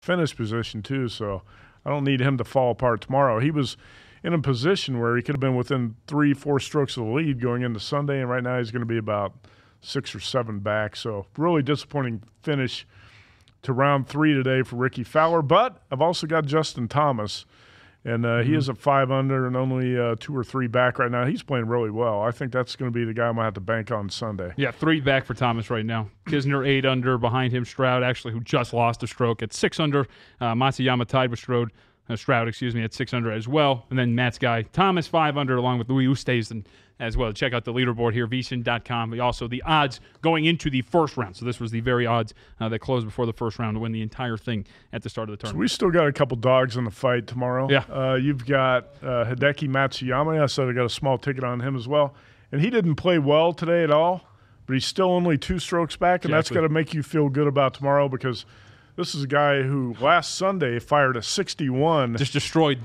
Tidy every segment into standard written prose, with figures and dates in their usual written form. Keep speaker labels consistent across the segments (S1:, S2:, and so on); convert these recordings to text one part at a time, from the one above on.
S1: finish position too, so I don't need him to fall apart tomorrow. He was in a position where he could have been within 3-4 strokes of the lead going into Sunday, and right now he's going to be about 6 or 7 back. So really disappointing finish to round 3 today for Ricky Fowler. But I've also got Justin Thomas, and he is at 5 under and only 2 or 3 back right now. He's playing really well. I think that's going to be the guy I'm going to have to bank on Sunday.
S2: Yeah, 3 back for Thomas right now. Kisner 8 under, behind him Stroud, actually, who just lost a stroke at 6 under. Matsuyama tied with Stroud, at 6 under as well. And then Matt's guy, Thomas, 5 under, along with Louis Oosthuizen as well. Check out the leaderboard here, VSiN.com. But also the odds going into the first round. So this was the very odds that closed before the first round to win the entire thing at the start of the tournament.
S1: So we still got a couple dogs in the fight tomorrow.
S2: Yeah.
S1: You've got Hideki Matsuyama. I said I got a small ticket on him as well. And he didn't play well today at all, but he's still only 2 strokes back, and that's got to make you feel good about tomorrow because this is a guy who last Sunday fired a 61.
S2: Just destroyed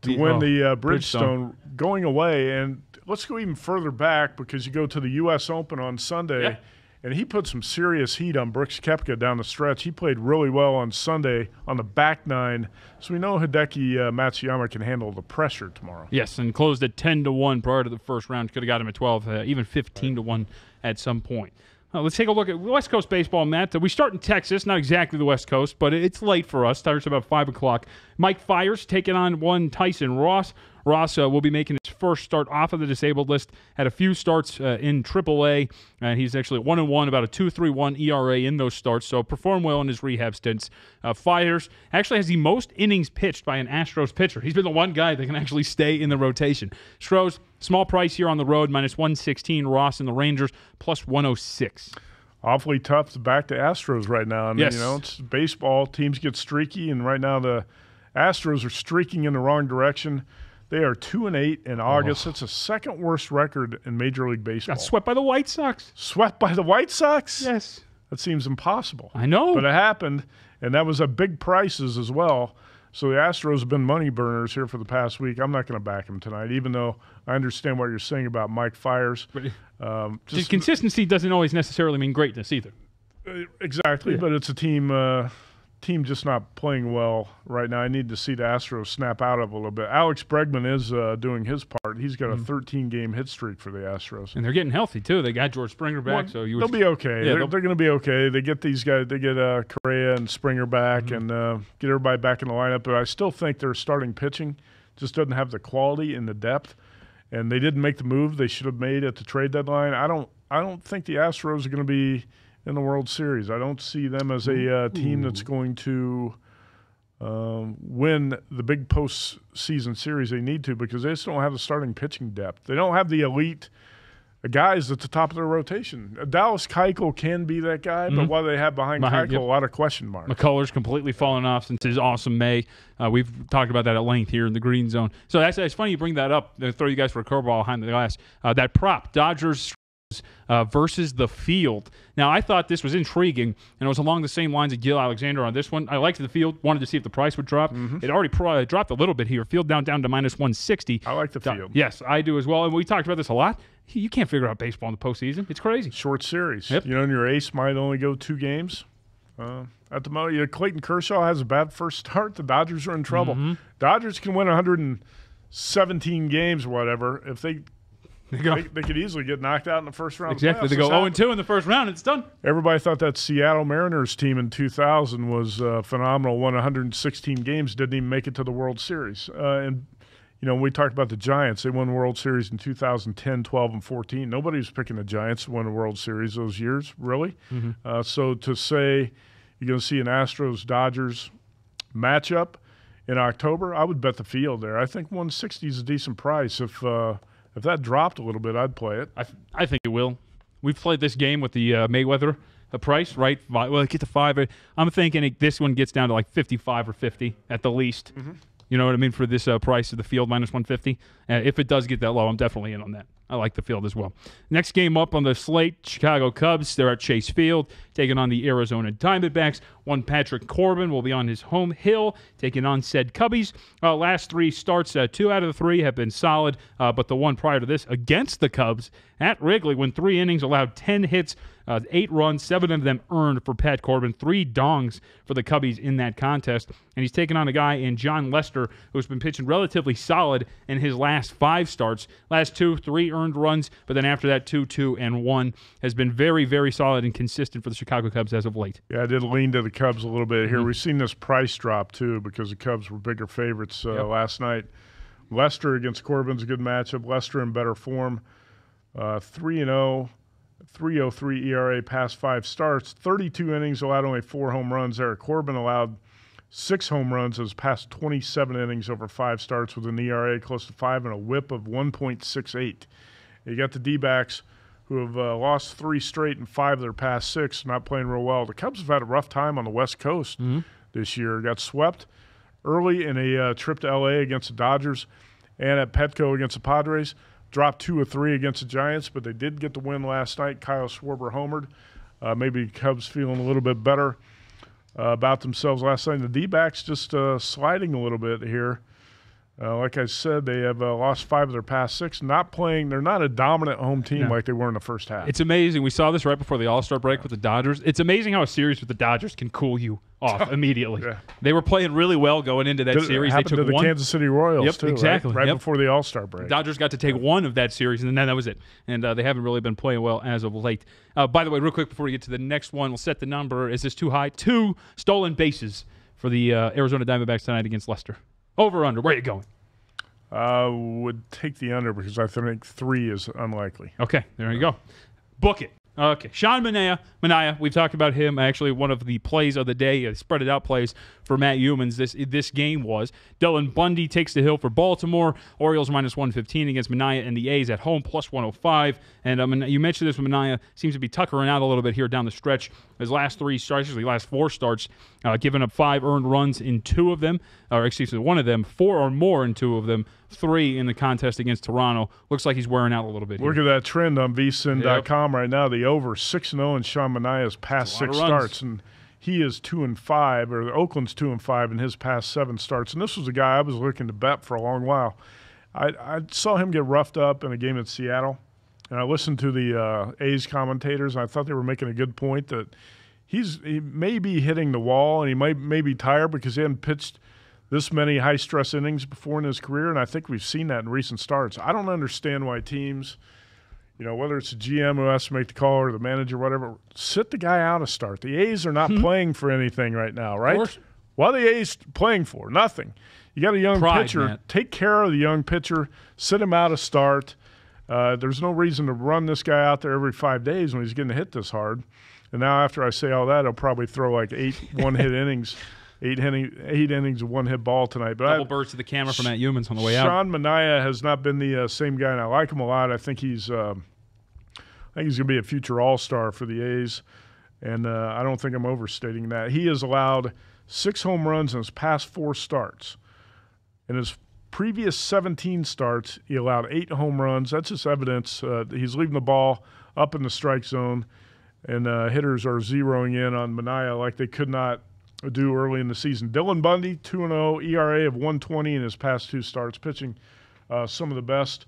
S1: to win the Bridgestone going away. And let's go even further back because you go to the U.S. Open on Sunday, and he put some serious heat on Brooks Koepka down the stretch. He played really well on Sunday on the back 9. So we know Hideki Matsuyama can handle the pressure tomorrow.
S2: Yes, and closed at 10-1 prior to the first round. Could have got him at 12, even 15-1 at some point. Let's take a look at West Coast baseball, Matt. We start in Texas, not exactly the West Coast, but it's late for us. Starts about 5 o'clock. Mike Fiers taking on one Tyson Ross. Ross will be making his first start off of the disabled list. Had a few starts in AAA, and he's actually 1-1, about a 2.31 ERA in those starts, so performed well in his rehab stints. Fiers actually has the most innings pitched by an Astros pitcher. He's been the one guy that can actually stay in the rotation. Stros, small price here on the road, -116. Ross and the Rangers, +106.
S1: Awfully tough to back the Astros right now. And,
S2: yes.
S1: It's baseball. Teams get streaky, and right now the Astros are streaking in the wrong direction. They are 2-8 in August. That's the second worst record in Major League Baseball.
S2: Got swept by the White Sox.
S1: Swept by the White Sox?
S2: Yes.
S1: That seems impossible.
S2: I know.
S1: But it happened, and that was at big prices as well. So the Astros have been money burners here for the past week. I'm not going to back them tonight, even though I understand what you're saying about Mike Fiers.
S2: Just consistency doesn't always necessarily mean greatness either.
S1: Exactly, but it's a team just not playing well right now. I need to see the Astros snap out of it a little bit. Alex Bregman is doing his part. He's got a 13-game hit streak for the Astros.
S2: And they're getting healthy, too. They got George Springer back. So
S1: they'll be okay. Yeah, they're going to be okay. They get these guys. They get Correa and Springer back and get everybody back in the lineup. But I still think their starting pitching just doesn't have the quality and the depth. And they didn't make the move they should have made at the trade deadline. I don't think the Astros are going to be in the World Series. I don't see them as a team that's going to win the big postseason series they need to because they just don't have the starting pitching depth. They don't have the elite guys at the top of their rotation. Dallas Keuchel can be that guy, but what do they have behind Keuchel? A lot of question marks.
S2: McCullers completely fallen off since his awesome May. We've talked about that at length here in the Green Zone. So it's funny you bring that up. I'll throw you guys for a curveball behind the glass. That prop, Dodgers versus the field. Now, I thought this was intriguing, and it was along the same lines of Gil Alexander on this one. I liked the field, wanted to see if the price would drop. It already dropped a little bit here. Field down to -160.
S1: I like the field.
S2: Yes, I do as well, and we talked about this a lot. You can't figure out baseball in the postseason. It's crazy.
S1: Short series.
S2: Yep.
S1: And your ace might only go 2 games. At the moment, Clayton Kershaw has a bad first start. The Dodgers are in trouble. Dodgers can win 117 games or whatever if they could easily get knocked out in the first round.
S2: Exactly. They go 0-2 in the first round. It's done. Everybody
S1: thought that Seattle Mariners team in 2000 was phenomenal, won 116 games, didn't even make it to the World Series. And we talked about the Giants. They won the World Series in 2010, 12, and 14. Nobody was picking the Giants to win the World Series those years, really. So to say you're going to see an Astros-Dodgers matchup in October, I would bet the field there. I think 160 is a decent price. If that dropped a little bit, I'd play it.
S2: I think it will. We've played this game with the Mayweather price, right? Well, get to 5. I'm thinking this one gets down to like 55 or 50 at the least. You know what I mean? For this price of the field, -150. If it does get that low, I'm definitely in on that. I like the field as well. Next game up on the slate, Chicago Cubs. They're at Chase Field, taking on the Arizona Diamondbacks. One Patrick Corbin will be on his home hill, taking on said Cubbies. Last 3 starts, 2 out of the 3 have been solid, but the one prior to this against the Cubs at Wrigley, when 3 innings, allowed 10 hits, 8 runs, 7 of them earned for Pat Corbin, 3 dongs for the Cubbies in that contest. And he's taking on a guy in John Lester who's been pitching relatively solid in his last 5 starts. Last 2, 3 earned runs, but then after that, 2, 2, and 1 has been very, very solid and consistent for the Chicago Cubs as of late.
S1: Yeah, I did lean to the Cubs a little bit here. We've seen this price drop, too, because the Cubs were bigger favorites last night. Lester against Corbin's a good matchup. Lester in better form. 3-0. 3.03 ERA past 5 starts, 32 innings, allowed only 4 home runs there. Corbin allowed 6 home runs his past 27 innings over 5 starts with an ERA close to 5 and a whip of 1.68. You got the D-backs who have lost 3 straight and 5 of their past 6, not playing real well. The Cubs have had a rough time on the West Coast this year. Got swept early in a trip to L.A. against the Dodgers and at Petco against the Padres. Dropped 2 of 3 against the Giants, but they did get the win last night. Kyle Schwarber homered. Maybe the Cubs feeling a little bit better about themselves last night. The D-backs just sliding a little bit here. Like I said, they have lost 5 of their past 6. Not playing. They're not a dominant home team like they were in the first half.
S2: It's amazing. We saw this right before the All-Star break with the Dodgers. It's amazing how a series with the Dodgers can cool you off immediately. They were playing really well going into that series.
S1: They took to the Kansas City Royals, too,
S2: exactly.
S1: Right before the All-Star break.
S2: The Dodgers got to take 1 of that series, and then that was it. And they haven't really been playing well as of late. By the way, real quick before we get to the next one, we'll set the number. Is this too high? 2 stolen bases for the Arizona Diamondbacks tonight against Lester. Over or under? Where are you going?
S1: Would take the under because I think 3 is unlikely.
S2: Okay, there you go. Book it. Okay, Sean Manaea, we've talked about him. Actually, one of the plays of the day, spread it out plays for Matt Humans. This game was Dylan Bundy takes the hill for Baltimore. Orioles minus 115 against Manaea and the A's at home plus 105. And you mentioned this with Manaea, seems to be tuckering out a little bit here down the stretch. His last 3 starts, actually last 4 starts, giving up 5 earned runs in 2 of them, or excuse me, 1 of them, 4 or more in 2 of them, 3 in the contest against Toronto. Looks like he's wearing out a little bit.
S1: Look at that trend on VSiN.com right now. The over 6-0 in Sean Manaea's past 6 starts, and he is 2-5, or Oakland's 2-5 in his past 7 starts. And this was a guy I was looking to bet for a long while. I saw him get roughed up in a game at Seattle, and I listened to the A's commentators, and I thought they were making a good point that he may be hitting the wall, and he may be tired because he hadn't pitched this many high-stress innings before in his career, and I think we've seen that in recent starts. I don't understand why teams, whether it's a GM who has to make the call or the manager, whatever, sit the guy out a start. The A's are not playing for anything right now, right?
S2: Of course.
S1: What are the A's playing for? Nothing. You got a young pitcher.
S2: Matt.
S1: Take care of the young pitcher. Sit him out a start. There's no reason to run this guy out there every 5 days when he's getting hit this hard. And now after I say all that, he'll probably throw like 8 one-hit innings. 8 innings of 1-hit ball tonight. But
S2: Double birds to the camera from Matt Humans on the way out.
S1: Sean Manaea has not been the same guy, and I like him a lot. I think he's going to be a future All-Star for the A's, and I don't think I'm overstating that. He has allowed 6 home runs in his past 4 starts. In his previous 17 starts, he allowed 8 home runs. That's just evidence he's leaving the ball up in the strike zone, and hitters are zeroing in on Manaea like they could not do early in the season. Dylan Bundy, 2-0, ERA of 120 in his past 2 starts, pitching some of the best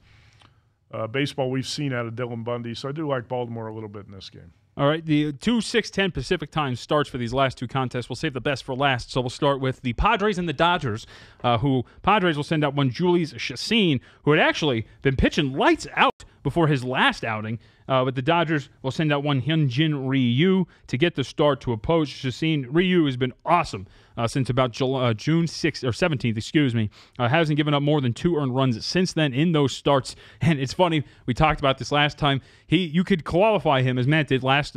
S1: baseball we've seen out of Dylan Bundy. So I do like Baltimore a little bit in this game.
S2: All right, the 2-6-10 Pacific time starts for these last 2 contests. We'll save the best for last, so we'll start with the Padres and the Dodgers, who Padres will send out one Julius Chassin, who had actually been pitching lights out before his last outing, but the Dodgers will send out one Hyunjin Ryu to get the start to oppose Chassin. Ryu has been awesome since about June 6th or 17th, hasn't given up more than 2 earned runs since then in those starts. And it's funny, we talked about this last time. You could qualify him, as Matt did last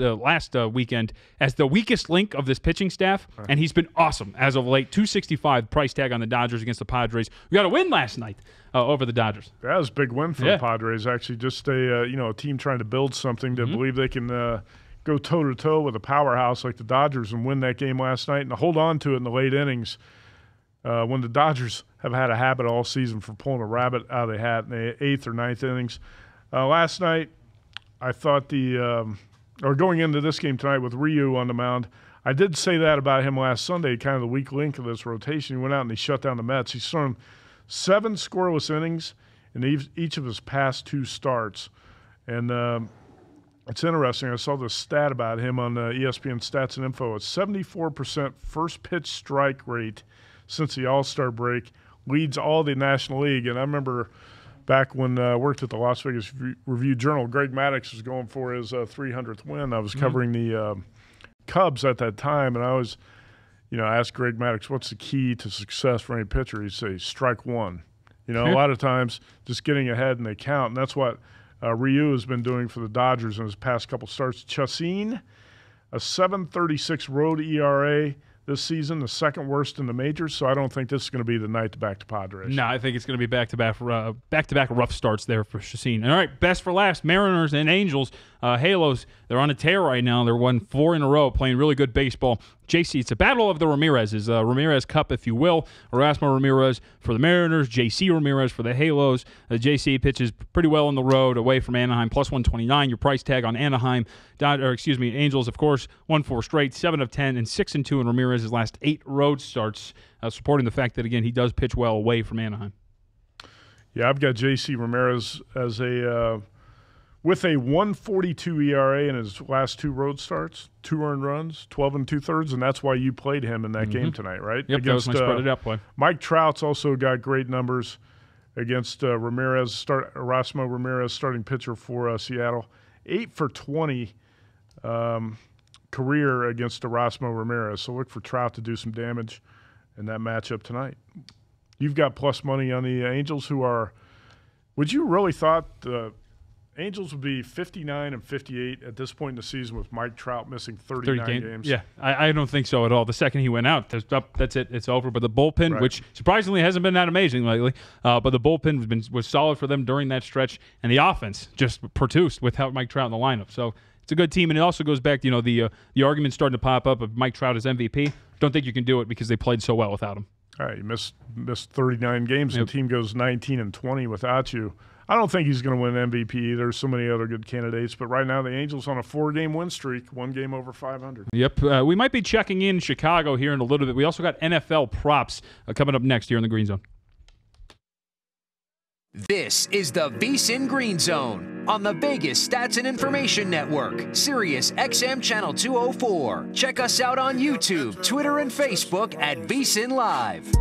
S2: weekend, as the weakest link of this pitching staff, and he's been awesome as of late. 265 price tag on the Dodgers against the Padres. We got a win last night over the Dodgers.
S1: That was a big win for the Padres, actually. Just a team trying to build something to believe they can go toe-to-toe with a powerhouse like the Dodgers and win that game last night and hold on to it in the late innings when the Dodgers have had a habit all season for pulling a rabbit out of the hat in the 8th or 9th innings. Last night, I thought or going into this game tonight with Ryu on the mound, I did say that about him last Sunday, kind of the weak link of this rotation. He went out and he shut down the Mets. He's thrown 7 scoreless innings in each of his past 2 starts. And it's interesting. I saw this stat about him on ESPN Stats and Info. A 74% first pitch strike rate since the All-Star break, leads all the National League. And I remember back when I worked at the Las Vegas Review-Journal, Greg Maddux was going for his 300th win. I was covering the Cubs at that time, and I was, asked Greg Maddux, what's the key to success for any pitcher? He'd say, strike one. A lot of times just getting ahead and they count, and that's what Ryu has been doing for the Dodgers in his past couple starts. Chacin, a 7.36 road ERA this season, the second worst in the majors, so I don't think this is going to be the night to back to Padres.
S2: No, I think it's going to be back-to-back rough starts there for Chacin. All right, best for last, Mariners and Angels. Halos, they're on a tear right now. They're won 4 in a row, playing really good baseball. JC, it's a battle of the Ramirez's. Ramirez Cup, if you will. Erasmo Ramirez for the Mariners, JC Ramirez for the Halos. JC pitches pretty well on the road, away from Anaheim, plus 129. Your price tag on Anaheim, Angels, of course, 1-4 straight, 7 of 10, and 6-2 in Ramirez's last 8 road starts, supporting the fact that, again, he does pitch well away from Anaheim.
S1: Yeah, I've got JC Ramirez as with a 1.42 ERA in his last 2 road starts, 2 earned runs, 12 2/3, and that's why you played him in that game tonight, right?
S2: Yep, that was my spread it out play.
S1: Mike Trout's also got great numbers against Erasmo Ramirez, starting pitcher for Seattle. 8 for 20 career against Erasmo Ramirez, so look for Trout to do some damage in that matchup tonight. You've got plus money on the Angels, who are – would you really thought the Angels would be 59 and 58 at this point in the season with Mike Trout missing 39 games?
S2: Yeah, I don't think so at all. The second he went out, that's it. It's over. But the bullpen,
S1: Right.
S2: which surprisingly hasn't been that amazing lately, but the bullpen was solid for them during that stretch, and the offense just produced without Mike Trout in the lineup. So it's a good team, and it also goes back to the argument starting to pop up of Mike Trout as MVP. Don't think you can do it because they played so well without him.
S1: All right, you missed 39 games, and the team goes 19 and 20 without you. I don't think he's going to win MVP. There's so many other good candidates, but right now the Angels on a 4-game win streak, 1 game over 500.
S2: Yep. We might be checking in Chicago here in a little bit. We also got NFL props coming up next here in the Green Zone.
S3: This is the VSiN Green Zone on the Vegas Stats and Information Network, Sirius XM Channel 204. Check us out on YouTube, Twitter, and Facebook at VSiNLive.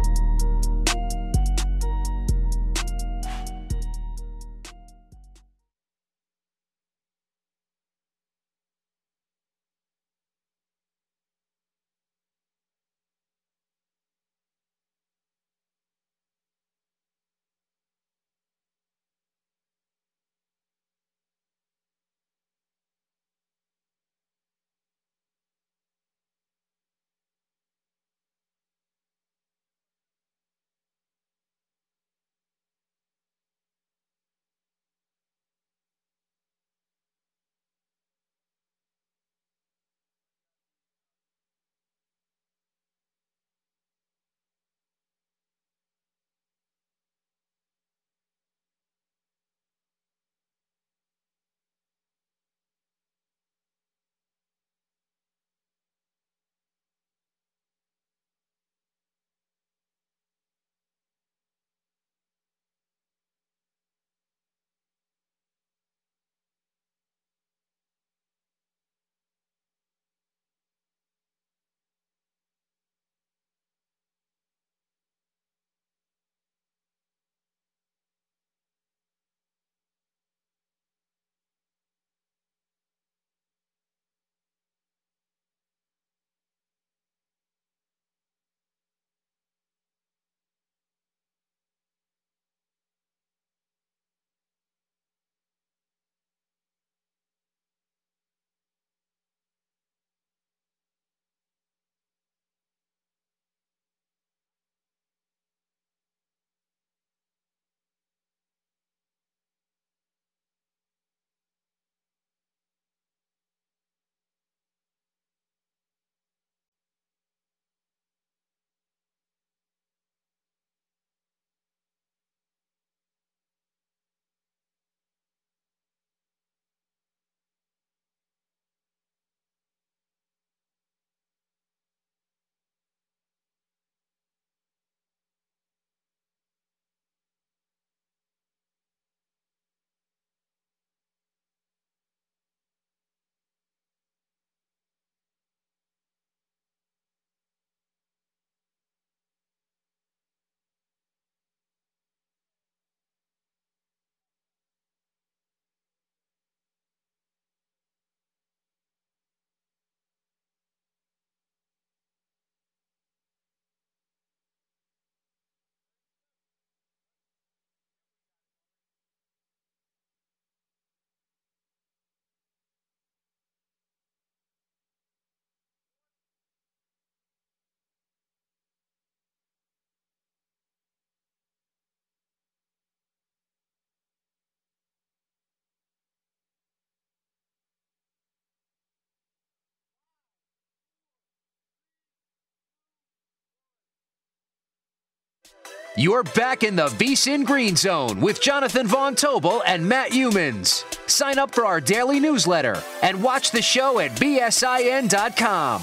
S3: You're back in the VSiN Green Zone with Jonathan Von Tobel and Matt Humans. Sign up for our daily newsletter and watch the show at VSiN.com.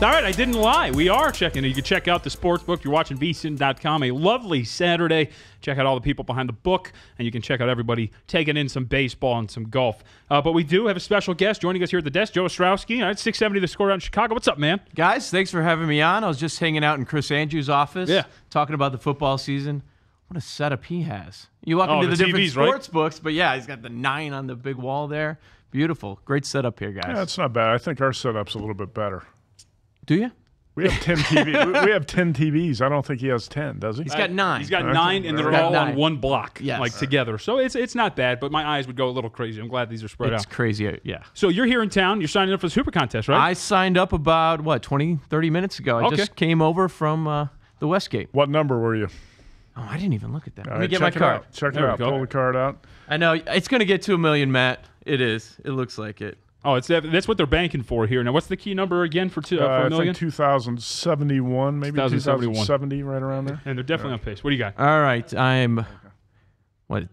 S2: All right, I didn't lie. We are checking. You can check out the sportsbook. You're watching VSiN.com. A lovely Saturday. Check out all the people behind the book, and you can check out everybody taking in some baseball and some golf. But we do have a special guest joining us here at the desk, Joe Ostrowski. All right, 670 The Score out in Chicago. What's up, man?
S4: Guys, thanks for having me on. I was just hanging out in Chris Andrews' office, talking about the football season. What a setup he has. You walk into the different
S2: TVs,
S4: sports books, but yeah, he's got the 9 on the big wall there. Beautiful. Great setup here, guys.
S1: Yeah, it's not bad. I think our setup's a little bit better.
S4: Do you?
S1: We have 10 TVs. We have 10 TVs. I don't think he has 10, does he?
S4: He's got 9.
S2: He's got 9, and they're all on one block, like together. So it's not bad, but my eyes would go a little crazy. I'm glad these are spread out.
S4: It's crazy, yeah.
S2: So you're here in town. You're signing up for the Super Contest, right?
S4: I signed up about, 20, 30 minutes ago. I just came over from the Westgate.
S1: What number were you?
S4: Oh, I didn't even look at that. Let me
S1: right,
S4: get my card.
S1: Check it out. Pull the card out.
S4: I know. It's going to get to $1 million, Matt. It is. It looks like it.
S2: Oh, that's what they're banking for here. Now, what's the key number again for $1 million?
S1: I think 2071, maybe 2070, right around there.
S2: And they're definitely on pace. What do you got?
S4: All right. I'm,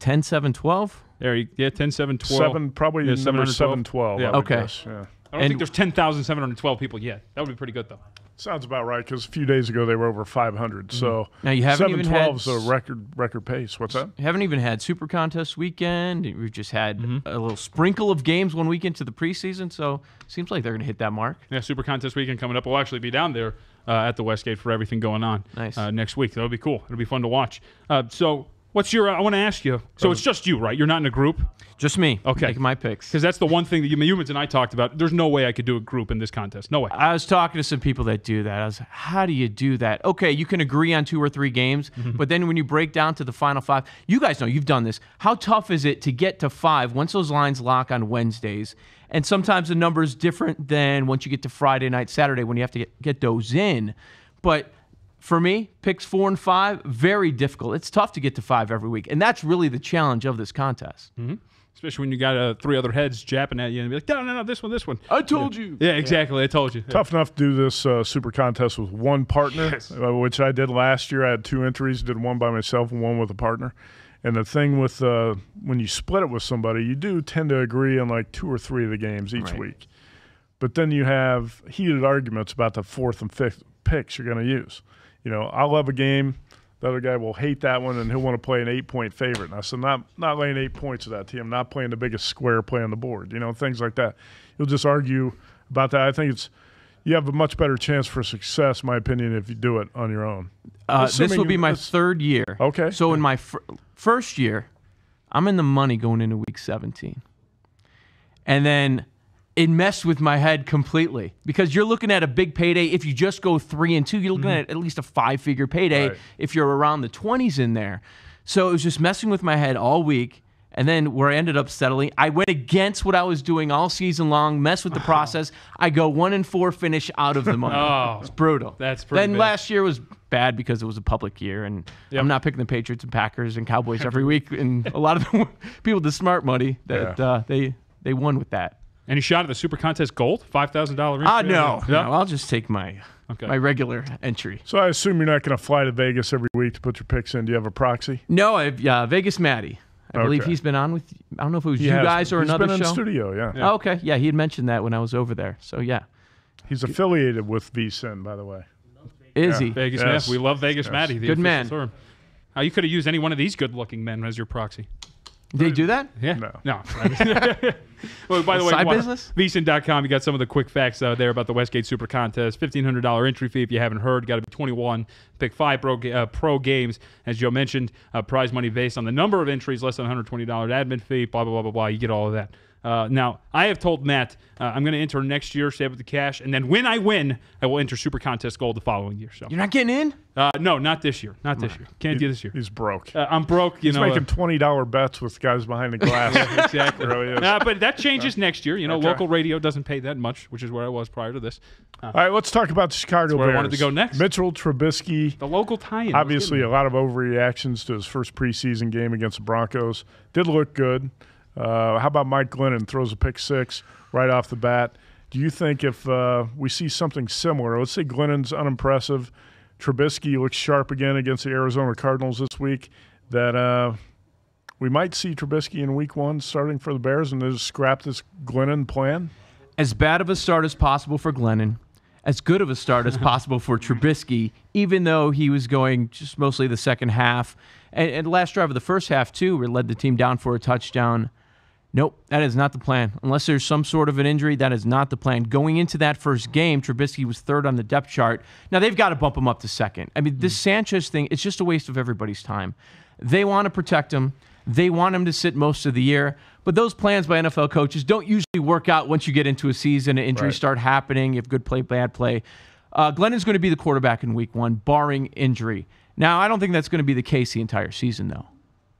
S4: 10, 7, 12?
S2: There, 10, 7, 12.
S1: 7, probably number 712.
S2: Yeah.
S4: Okay.
S1: Yeah.
S2: I don't think there's 10,712 people yet. That would be pretty good, though.
S1: Sounds about right, because a few days ago they were over 500. So
S4: now you haven't even had
S1: 712 is a record pace. What's that?
S4: You haven't even had Super Contest weekend. We've just had a little sprinkle of games one weekend to the preseason. So it seems like they're going to hit that mark.
S2: Yeah, Super Contest weekend coming up. We'll actually be down there at the Westgate for everything going on next week. That'll be cool. It'll be fun to watch. So what's your? I want to ask you. So it's just you, right? You're not in a group.
S4: Just me.
S2: Okay.
S4: Making my picks.
S2: Because that's the one thing that Humans and I talked about. There's no way I could do a group in this contest. No way.
S4: I was talking to some people that do that. I was like, how do you do that? Okay, you can agree on 2 or 3 games, but then when you break down to the final 5, you guys know, you've done this. How tough is it to get to 5 once those lines lock on Wednesdays? And sometimes the number is different than once you get to Friday night, Saturday, when you have to get those in. But for me, picks 4 and 5, very difficult. It's tough to get to 5 every week, and that's really the challenge of this contest.
S2: Especially when you got 3 other heads japping at you and be like, no, this one.
S4: I told you.
S2: Yeah, exactly. I told you.
S1: Tough enough to do this Super Contest with one partner, which I did last year. I had 2 entries, did one by myself and one with a partner. And the thing with when you split it with somebody, you do tend to agree on like 2 or 3 of the games each week. But then you have heated arguments about the 4th and 5th picks you're going to use. You know, I'll love a game. The other guy will hate that one, and he'll want to play an 8-point favorite. And I said, not laying 8 points to that team, not playing the biggest square play on the board, things like that. You'll just argue about that. I think you have a much better chance for success, in my opinion, if you do it on your own.
S4: This will be my 3rd year.
S1: Okay.
S4: So in my first year, I'm in the money going into week 17. And then it messed with my head completely because you're looking at a big payday. If you just go 3 and 2, you're looking at least a 5-figure payday if you're around the 20s in there. So it was just messing with my head all week. And then where I ended up settling, I went against what I was doing all season long, messed with the process. I go 1 and 4, finish out of the money. It's brutal.
S2: That's pretty
S4: Then
S2: bad.
S4: last year was bad because it was a public year, and I'm not picking the Patriots and Packers and Cowboys every week. And a lot of the people with the smart money that they won with that.
S2: Any shot at the Super Contest Gold? $5,000 entry?
S4: No, I'll just take my regular entry.
S1: So I assume you're not going to fly to Vegas every week to put your picks in. Do you have a proxy?
S4: No, Vegas Matty. I believe he's been on with, I don't know if it was you guys or another show.
S1: He's been in studio, yeah.
S4: Oh, okay. Yeah, he had mentioned that when I was over there. So, yeah.
S1: He's affiliated with VSiN, by the way.
S4: Is he?
S2: Vegas Matty. We love Vegas Matty. The
S4: Good man.
S2: Term. You could have used any one of these good-looking men as your proxy.
S4: Did he do that?
S2: Yeah.
S1: No.
S2: Well, by the way,
S4: side business?
S2: VSiN.com, you got some of the quick facts there about the Westgate Super Contest. $1,500 entry fee if you haven't heard. Got to be 21. Pick 5 pro games. As Joe mentioned, prize money based on the number of entries, less than $120 admin fee, blah, blah, blah, blah, blah. You get all of that. Now, I have told Matt I'm going to enter next year, save up the cash, and then when I win, I will enter Super Contest Gold the following year. So
S4: you're not getting in?
S2: No, not this year. Not this year. Can't do this year.
S1: He's broke.
S2: I'm broke.
S1: He's making $20 bets with guys behind the glass.
S2: Exactly.
S1: Really is.
S2: But that changes next year. Local radio doesn't pay that much, which is where I was prior to this.
S1: All right, let's talk about the Chicago Bears.
S2: Where I wanted to go next.
S1: Mitchell Trubisky.
S2: The local tie-in.
S1: Obviously, a lot of overreactions to his first preseason game against the Broncos. Did look good. How about Mike Glennon throws a pick 6 right off the bat? Do you think if we see something similar, let's say Glennon's unimpressive, Trubisky looks sharp again against the Arizona Cardinals this week, that we might see Trubisky in week 1 starting for the Bears and just scrap this Glennon plan?
S4: As bad of a start as possible for Glennon, as good of a start as possible for Trubisky, even though he was going just mostly the second half. And the last drive of the first half, too, where led the team down for a touchdown. Nope, that is not the plan. Unless there's some sort of an injury, that is not the plan. Going into that first game, Trubisky was 3rd on the depth chart. Now, they've got to bump him up to 2nd. I mean, this Sanchez thing, it's just a waste of everybody's time. They want to protect him. They want him to sit most of the year. But those plans by NFL coaches don't usually work out once you get into a season and injuries start happening. You have good play, bad play. Glennon's going to be the quarterback in week 1, barring injury. Now, I don't think that's going to be the case the entire season, though.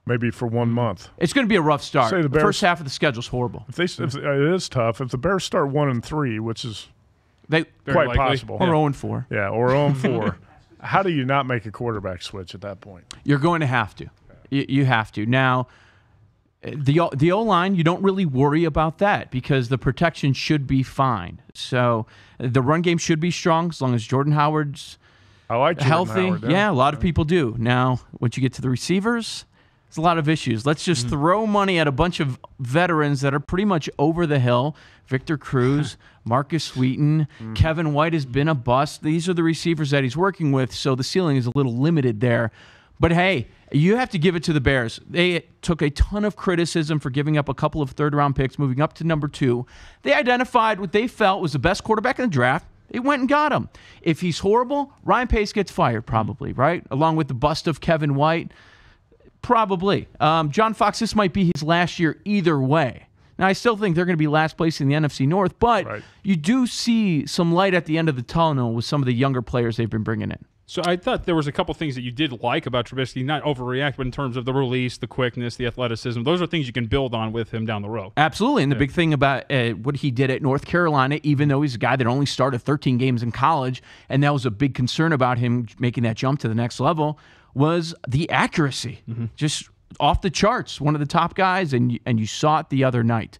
S1: Maybe for 1 month.
S4: It's going to be a rough start.
S1: Say the
S4: Bears, first half of the schedule's horrible.
S1: If it is tough. If the Bears start 1-3, which is quite
S2: likely.
S1: possible.
S4: Or 0-4.
S1: Yeah, or 0-4. How do you not make a quarterback switch at that point?
S4: You're going to have to. You have to. Now, the O-line, you don't really worry about that because the protection should be fine. So the run game should be strong as long as Jordan Howard's healthy.
S1: Howard,
S4: yeah, a lot of people do. Now, once you get to the receivers, there's a lot of issues. Let's just throw money at a bunch of veterans that are pretty much over the hill. Victor Cruz, Marcus Sweeten, Kevin White has been a bust. These are the receivers that he's working with, so the ceiling is a little limited there. But hey, you have to give it to the Bears. They took a ton of criticism for giving up a couple of third-round picks, moving up to number 2. They identified what they felt was the best quarterback in the draft. They went and got him. If he's horrible, Ryan Pace gets fired probably, right? Along with the bust of Kevin White. Probably. John Fox, this might be his last year either way. Now, I still think they're going to be last place in the NFC North, but you do see some light at the end of the tunnel with some of the younger players they've been bringing in.
S2: So I thought there was a couple things that you did like about Trubisky, not overreact, but in terms of the release, the quickness, the athleticism. Those are things you can build on with him down the road.
S4: Absolutely. And the big thing about what he did at North Carolina, even though he's a guy that only started 13 games in college, and that was a big concern about him making that jump to the next level, was the accuracy. Just off the charts, one of the top guys, and you saw it the other night.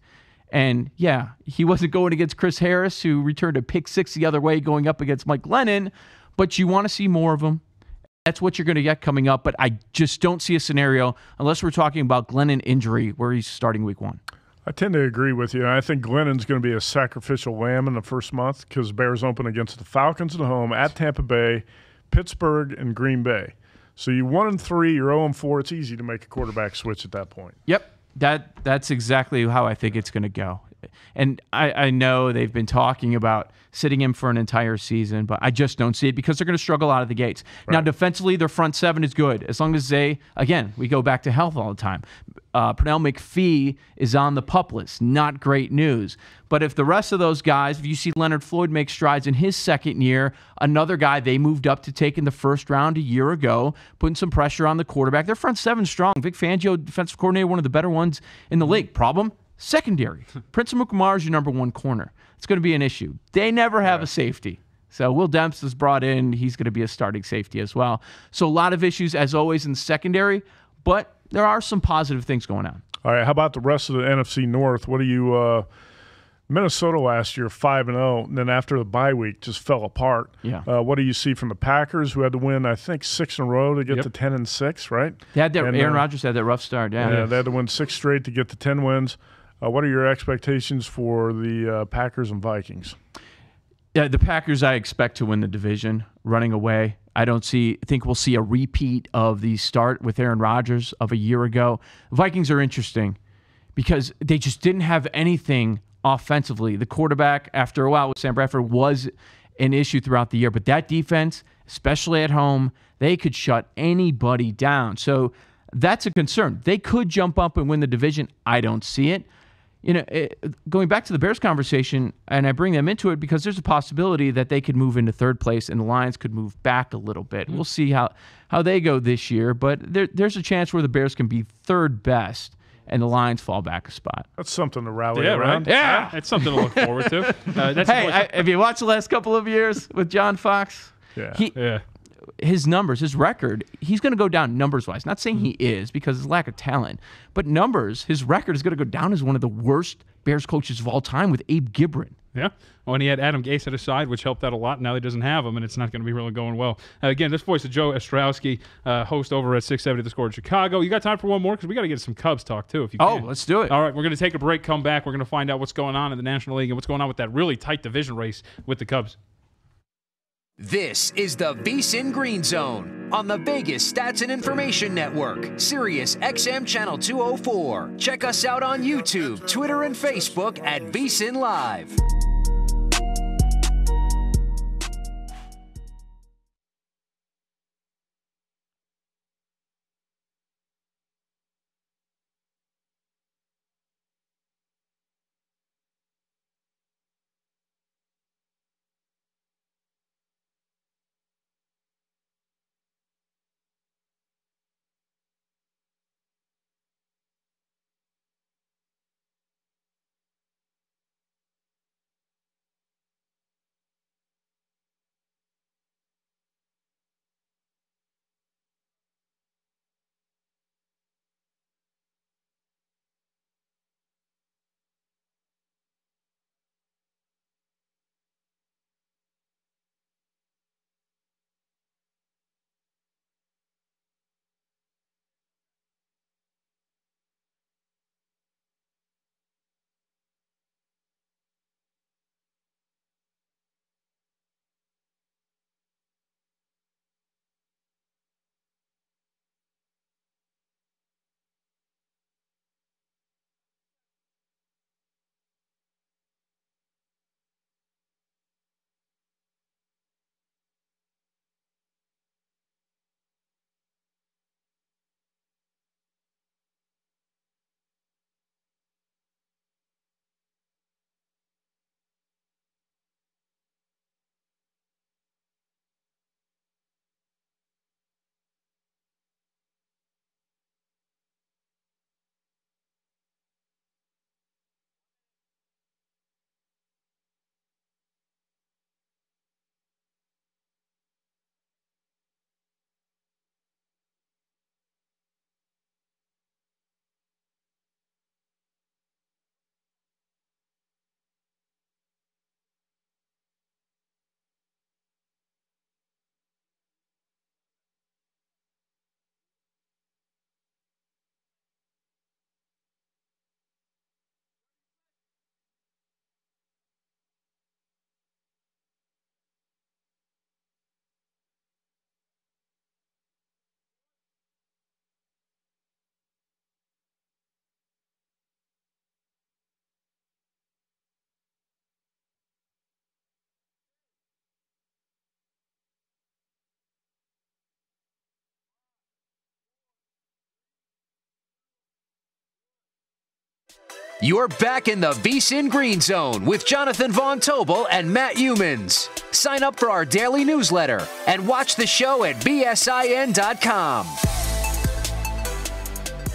S4: And, yeah, he wasn't going against Chris Harris, who returned a pick 6 the other way, going up against Mike Glennon, but you want to see more of him. That's what you're going to get coming up, but I just don't see a scenario, unless we're talking about Glennon injury, where he's starting week 1.
S1: I tend to agree with you. I think Glennon's going to be a sacrificial lamb in the first month because Bears open against the Falcons at home, at Tampa Bay, Pittsburgh, and Green Bay. So you 1-3, you're 0-4. It's easy to make a quarterback switch at that point.
S4: Yep, that's exactly how I think it's going to go. And I know they've been talking about sitting him for an entire season, but I just don't see it because they're going to struggle out of the gates. Right. Now, defensively, their front 7 is good. As long as we go back to health all the time. Pernell McPhee is on the PUP list. Not great news. But if the rest of those guys, if you see Leonard Floyd make strides in his second year, another guy they moved up to take in the first round a year ago, putting some pressure on the quarterback. Their front 7's strong. Vic Fangio, defensive coordinator, one of the better ones in the league. Problem? Secondary. Prince Amukamara is your number 1 corner. It's going to be an issue. They never have a safety. So Will Demps is brought in. He's going to be a starting safety as well. So a lot of issues, as always, in the secondary, but there are some positive things going on.
S1: All right, how about the rest of the NFC North? What do you Minnesota last year, 5-0, and then after the bye week just fell apart.
S4: Yeah.
S1: What do you see from the Packers, who had to win, I think, 6 in a row to get to 10-6, right?
S4: They had Aaron Rodgers had that rough start,
S1: Yeah, they had to win 6 straight to get to 10 wins. What are your expectations for the Packers and Vikings?
S4: Yeah, the Packers I expect to win the division running away. I think we'll see a repeat of the start with Aaron Rodgers of a year ago. Vikings are interesting because they just didn't have anything offensively. The quarterback, after a while with Sam Bradford, was an issue throughout the year. But that defense, especially at home, they could shut anybody down. So that's a concern. They could jump up and win the division. I don't see it. Going back to the Bears conversation, and I bring them into it because there's a possibility that they could move into 3rd place and the Lions could move back a little bit. We'll see how they go this year, but there's a chance where the Bears can be 3rd best and the Lions fall back a spot.
S1: That's something to rally around.
S2: Right? Yeah, it's something to look forward to.
S4: Have you watched the last couple of years with John Fox? His numbers, his record, he's going to go down numbers-wise. Not saying he is because of his lack of talent, but numbers, his record is going to go down as one of the worst Bears coaches of all time with Abe Gibron.
S2: Yeah. Oh, and he had Adam Gase at his side, which helped out a lot. Now he doesn't have him, and it's not going to be really going well. Again, this voice of Joe Ostrowski, host over at 670 The Score in Chicago. You got time for one more? Because we got to get some Cubs talk, too, if you can.
S4: Oh, let's do it.
S2: All right, we're going to take a break, come back. We're going to find out what's going on in the National League and what's going on with that really tight division race with the Cubs.
S3: This is the VSiN Green Zone on the Vegas Stats and Information Network, Sirius XM Channel 204. Check us out on YouTube, Twitter, and Facebook at VSiNLive. You're back in the VSiN Green Zone with Jonathan Von Tobel and Matt Humans. Sign up for our daily newsletter and watch the show at VSiN.com.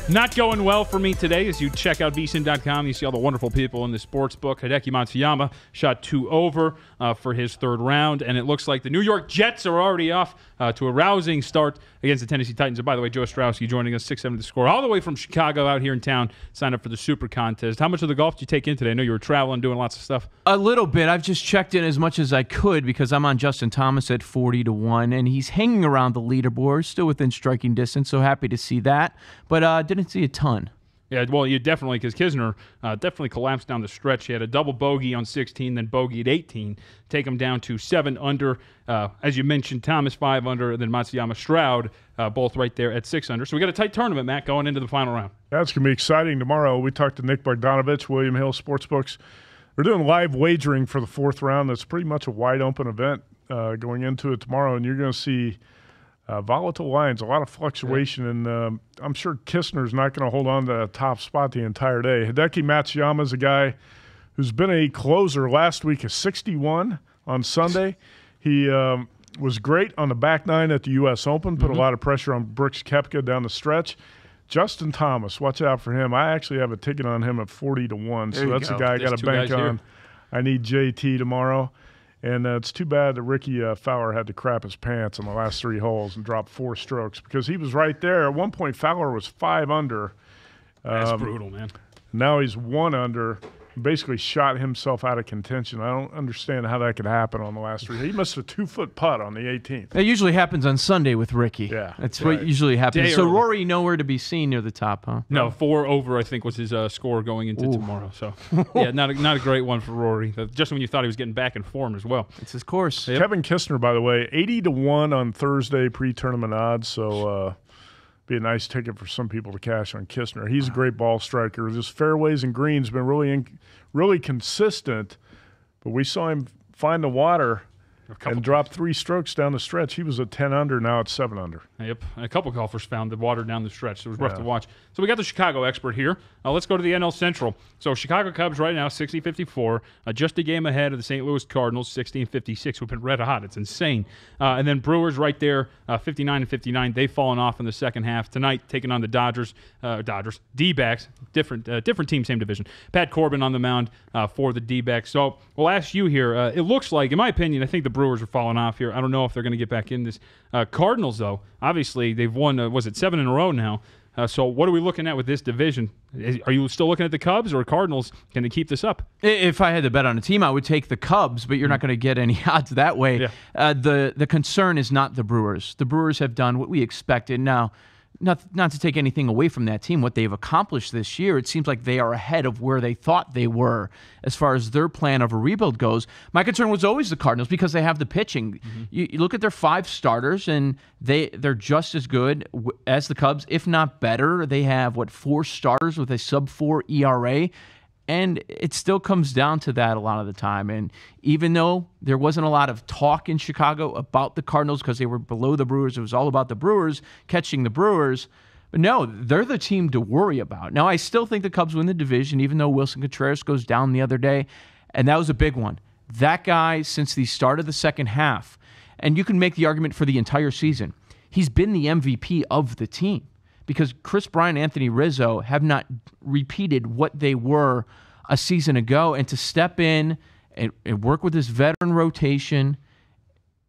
S2: Not going well for me today. As you check out VSiN.com, you see all the wonderful people in the sports book. Hideki Matsuyama shot 2 over for his third round, and it looks like the New York Jets are already off to a rousing start against the Tennessee Titans. And by the way, Joe Ostrowski joining us, 6-7 The Score, all the way from Chicago out here in town. Signed up for the Super Contest. How much of the golf did you take in today? I know you were traveling, doing lots of stuff.
S4: A little bit. I've just checked in as much as I could because I'm on Justin Thomas at 40-1, and he's hanging around the leaderboard, still within striking distance, so happy to see that. But didn't see a ton.
S2: Yeah, well, you definitely, because Kisner definitely collapsed down the stretch. He had a double bogey on 16, then bogey at 18, take him down to 7 under. As you mentioned, Thomas 5 under, and then Matsuyama Stroud both right there at 6 under. So we got a tight tournament, Matt, going into the final round.
S1: That's going to be exciting tomorrow. We talked to Nick Bogdanovich, William Hill Sportsbooks. We're doing live wagering for the 4th round. That's pretty much a wide-open event going into it tomorrow, and you're going to see volatile lines, a lot of fluctuation, and I'm sure Kisner's not going to hold on to a top spot the entire day. Hideki Matsuyama is a guy who's been a closer. Last week, a 61 on Sunday. He was great on the back nine at the U.S. Open, put a lot of pressure on Brooks Koepka down the stretch. Justin Thomas, watch out for him. I actually have a ticket on him at 40-1, so that's a guy I got to bank on. I need JT tomorrow. And it's too bad that Ricky Fowler had to crap his pants on the last 3 holes and drop 4 strokes because he was right there. At one point, Fowler was 5 under.
S2: That's brutal, man.
S1: Now he's 1 under, basically shot himself out of contention. I don't understand how that could happen on the last three. He missed a 2-foot putt on the 18th.
S4: That usually happens on Sunday with Ricky.
S1: Yeah,
S4: that's
S1: right.
S4: what usually happens.
S2: Day
S4: So
S2: early.
S4: Rory nowhere to be seen near the top, huh?
S2: No, 4 over, I think, was his score going into tomorrow. So, yeah, not a great one for Rory. Just when you thought he was getting back in form as well.
S4: It's his course.
S2: Yep.
S1: Kevin Kistner, by the way, 80-1 on Thursday pre-tournament odds. So be a nice ticket for some people to cash on Kistner. He's a great ball striker. His fairways and greens been really consistent, but we saw him find the water and drop 3 strokes down the stretch. He was at 10 under. Now it's 7 under.
S2: Yep. A couple golfers found the water down the stretch, so it was rough to watch. So we got the Chicago expert here. Let's go to the NL Central. So Chicago Cubs right now, 60-54, just a game ahead of the St. Louis Cardinals, 60-56, who've been red hot. It's insane. And then Brewers right there, 59-59. They've fallen off in the second half. Tonight, taking on the Dodgers, D-backs, different team, same division. Pat Corbin on the mound for the D-backs. So we'll ask you here. It looks like, in my opinion, I think the Brewers are falling off here. I don't know if they're going to get back in this. Cardinals, though, obviously they've won, 7 in a row now. So what are we looking at with this division? Are you still looking at the Cubs or Cardinals? Can they keep this up?
S4: If I had to bet on a team, I would take the Cubs, but you're not going to get any odds that way.
S2: Yeah.
S4: The concern is not the Brewers. The Brewers have done what we expected. Now, not to take anything away from that team, what they've accomplished this year, it seems like they are ahead of where they thought they were as far as their plan of a rebuild goes. My concern was always the Cardinals because they have the pitching.
S2: Mm-hmm.
S4: You look at their 5 starters, and they're just as good as the Cubs, if not better. They have, 4 starters with a sub-4 ERA? And it still comes down to that a lot of the time. And even though there wasn't a lot of talk in Chicago about the Cardinals because they were below the Brewers, it was all about the Brewers catching the Brewers. But no, they're the team to worry about. Now, I still think the Cubs win the division, even though Wilson Contreras goes down the other day. And that was a big one. That guy, since the start of the second half, and you can make the argument for the entire season, he's been the MVP of the team. Because Chris Bryant and Anthony Rizzo have not repeated what they were a season ago. And to step in and work with this veteran rotation,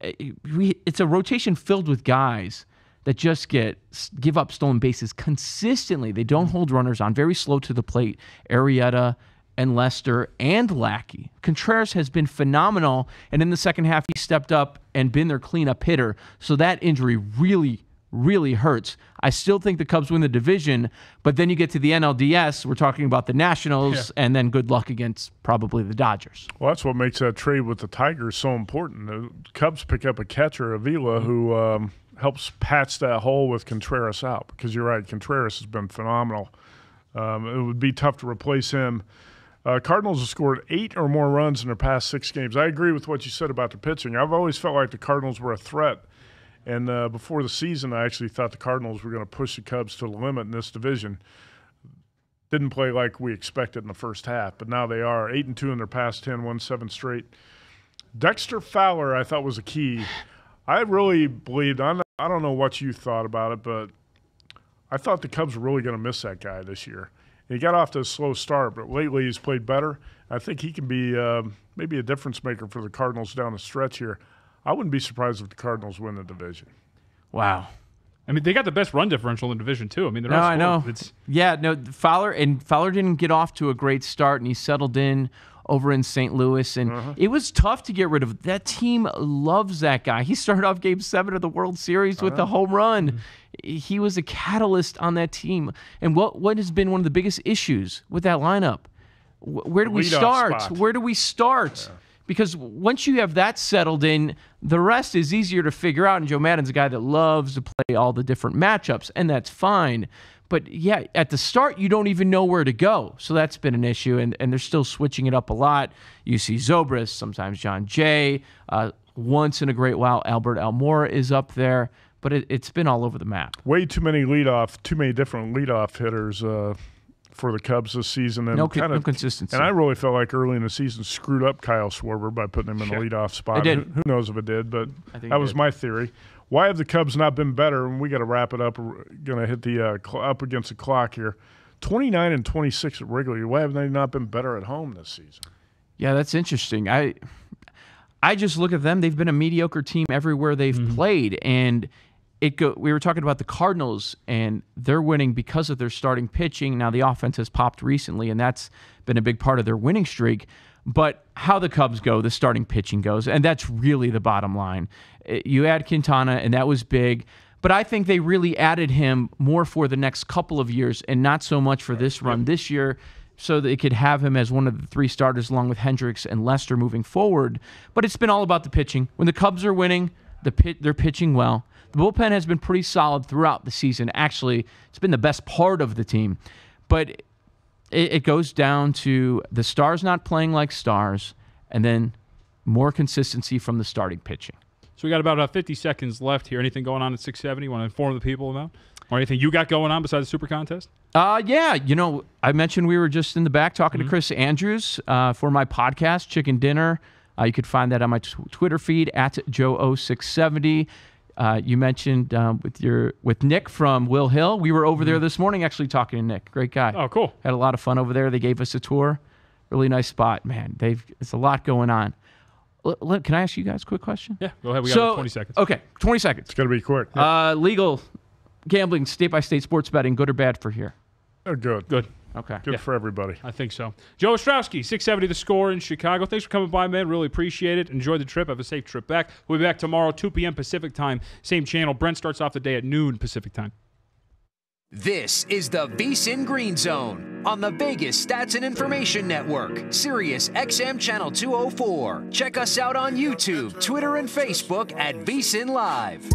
S4: it's a rotation filled with guys that just give up stolen bases consistently. They don't hold runners on, very slow to the plate. Arrieta and Lester and Lackey. Contreras has been phenomenal, and in the second half, he stepped up and been their cleanup hitter. So that injury really hurts. I still think the Cubs win the division, but then you get to the NLDS, we're talking about the Nationals, and then good luck against probably the Dodgers.
S1: Well, that's what makes that trade with the Tigers so important. The Cubs pick up a catcher, Avila, who helps patch that hole with Contreras out, because you're right, Contreras has been phenomenal. It would be tough to replace him. Cardinals have scored 8 or more runs in their past 6 games. I agree with what you said about the pitching. I've always felt like the Cardinals were a threat. And before the season, I actually thought the Cardinals were going to push the Cubs to the limit in this division. Didn't play like we expected in the first half, but now they are 8-2 in their past 10, won 7 straight. Dexter Fowler, I thought, was a key. I really believed, I don't know what you thought about it, but I thought the Cubs were really going to miss that guy this year. He got off to a slow start, but lately he's played better. I think he can be maybe a difference maker for the Cardinals down the stretch here. I wouldn't be surprised if the Cardinals win the division.
S4: Wow.
S2: I mean, they got the best run differential in the division, too. I mean, they're
S4: No,
S2: not
S4: I know. Fowler didn't get off to a great start, and he settled in over in St. Louis, and it was tough to get rid of. That team loves that guy. He started off Game 7 of the World Series with the home run. He was a catalyst on that team. And what has been one of the biggest issues with that lineup? Where do we start?
S1: Spot.
S4: Where do we start? Yeah. Because once you have that settled in, the rest is easier to figure out. And Joe Maddon's a guy that loves to play all the different matchups, and that's fine. But, yeah, at the start, you don't even know where to go. So that's been an issue, and they're still switching it up a lot. You see Zobrist, sometimes John Jay. Once in a great while, Albert Almora is up there. But it's been all over the map.
S1: Way too many different leadoff hitters for the Cubs this season. And
S4: no consistency.
S1: And I really felt like early in the season screwed up Kyle Schwarber by putting him in the leadoff spot.
S4: It did.
S1: Who knows if it did, but that was my theory. Why have the Cubs not been better? And we got to wrap it up. We're going to hit the up against the clock here. 29-26 at Wrigley. Why have they not been better at home this season?
S4: Yeah, that's interesting. I just look at them. They've been a mediocre team everywhere they've played, and we were talking about the Cardinals, and they're winning because of their starting pitching. Now, the offense has popped recently, and that's been a big part of their winning streak. But how the Cubs go, the starting pitching goes, and that's really the bottom line. You add Quintana, and that was big. But I think they really added him more for the next couple of years and not so much for this run this year, so they could have him as one of the 3 starters along with Hendricks and Lester moving forward. But it's been all about the pitching. When the Cubs are winning, they're pitching well. The bullpen has been pretty solid throughout the season. Actually, it's been the best part of the team. But it goes down to the stars not playing like stars and then more consistency from the starting pitching.
S2: So we got about 50 seconds left here. Anything going on at 670 you want to inform the people about? Or anything you got going on besides the Super Contest?
S4: Yeah. I mentioned we were just in the back talking to Chris Andrews for my podcast, Chicken Dinner. You could find that on my Twitter feed, @Joe0670. You mentioned with Nick from Will Hill. We were over there this morning actually talking to Nick. Great guy.
S2: Oh, cool.
S4: Had a lot of fun over there. They gave us a tour. Really nice spot, man. It's a lot going on. Can I ask you guys a quick question?
S2: Yeah, go ahead. We got 20 seconds.
S4: Okay, 20 seconds.
S1: It's got to be quick.
S4: Legal gambling, state-by-state sports betting, good or bad for here?
S1: Oh, good.
S2: Good.
S4: Okay.
S1: Good for everybody.
S2: I think so. Joe Ostrowski, 670 The Score in Chicago. Thanks for coming by, man. Really appreciate it. Enjoy the trip. Have a safe trip back. We'll be back tomorrow, 2 p.m. Pacific time. Same channel. Brent starts off the day at noon Pacific time.
S3: This is the VSiN Green Zone on the Vegas Stats and Information Network, Sirius XM Channel 204. Check us out on YouTube, Twitter, and Facebook at VSiNLive.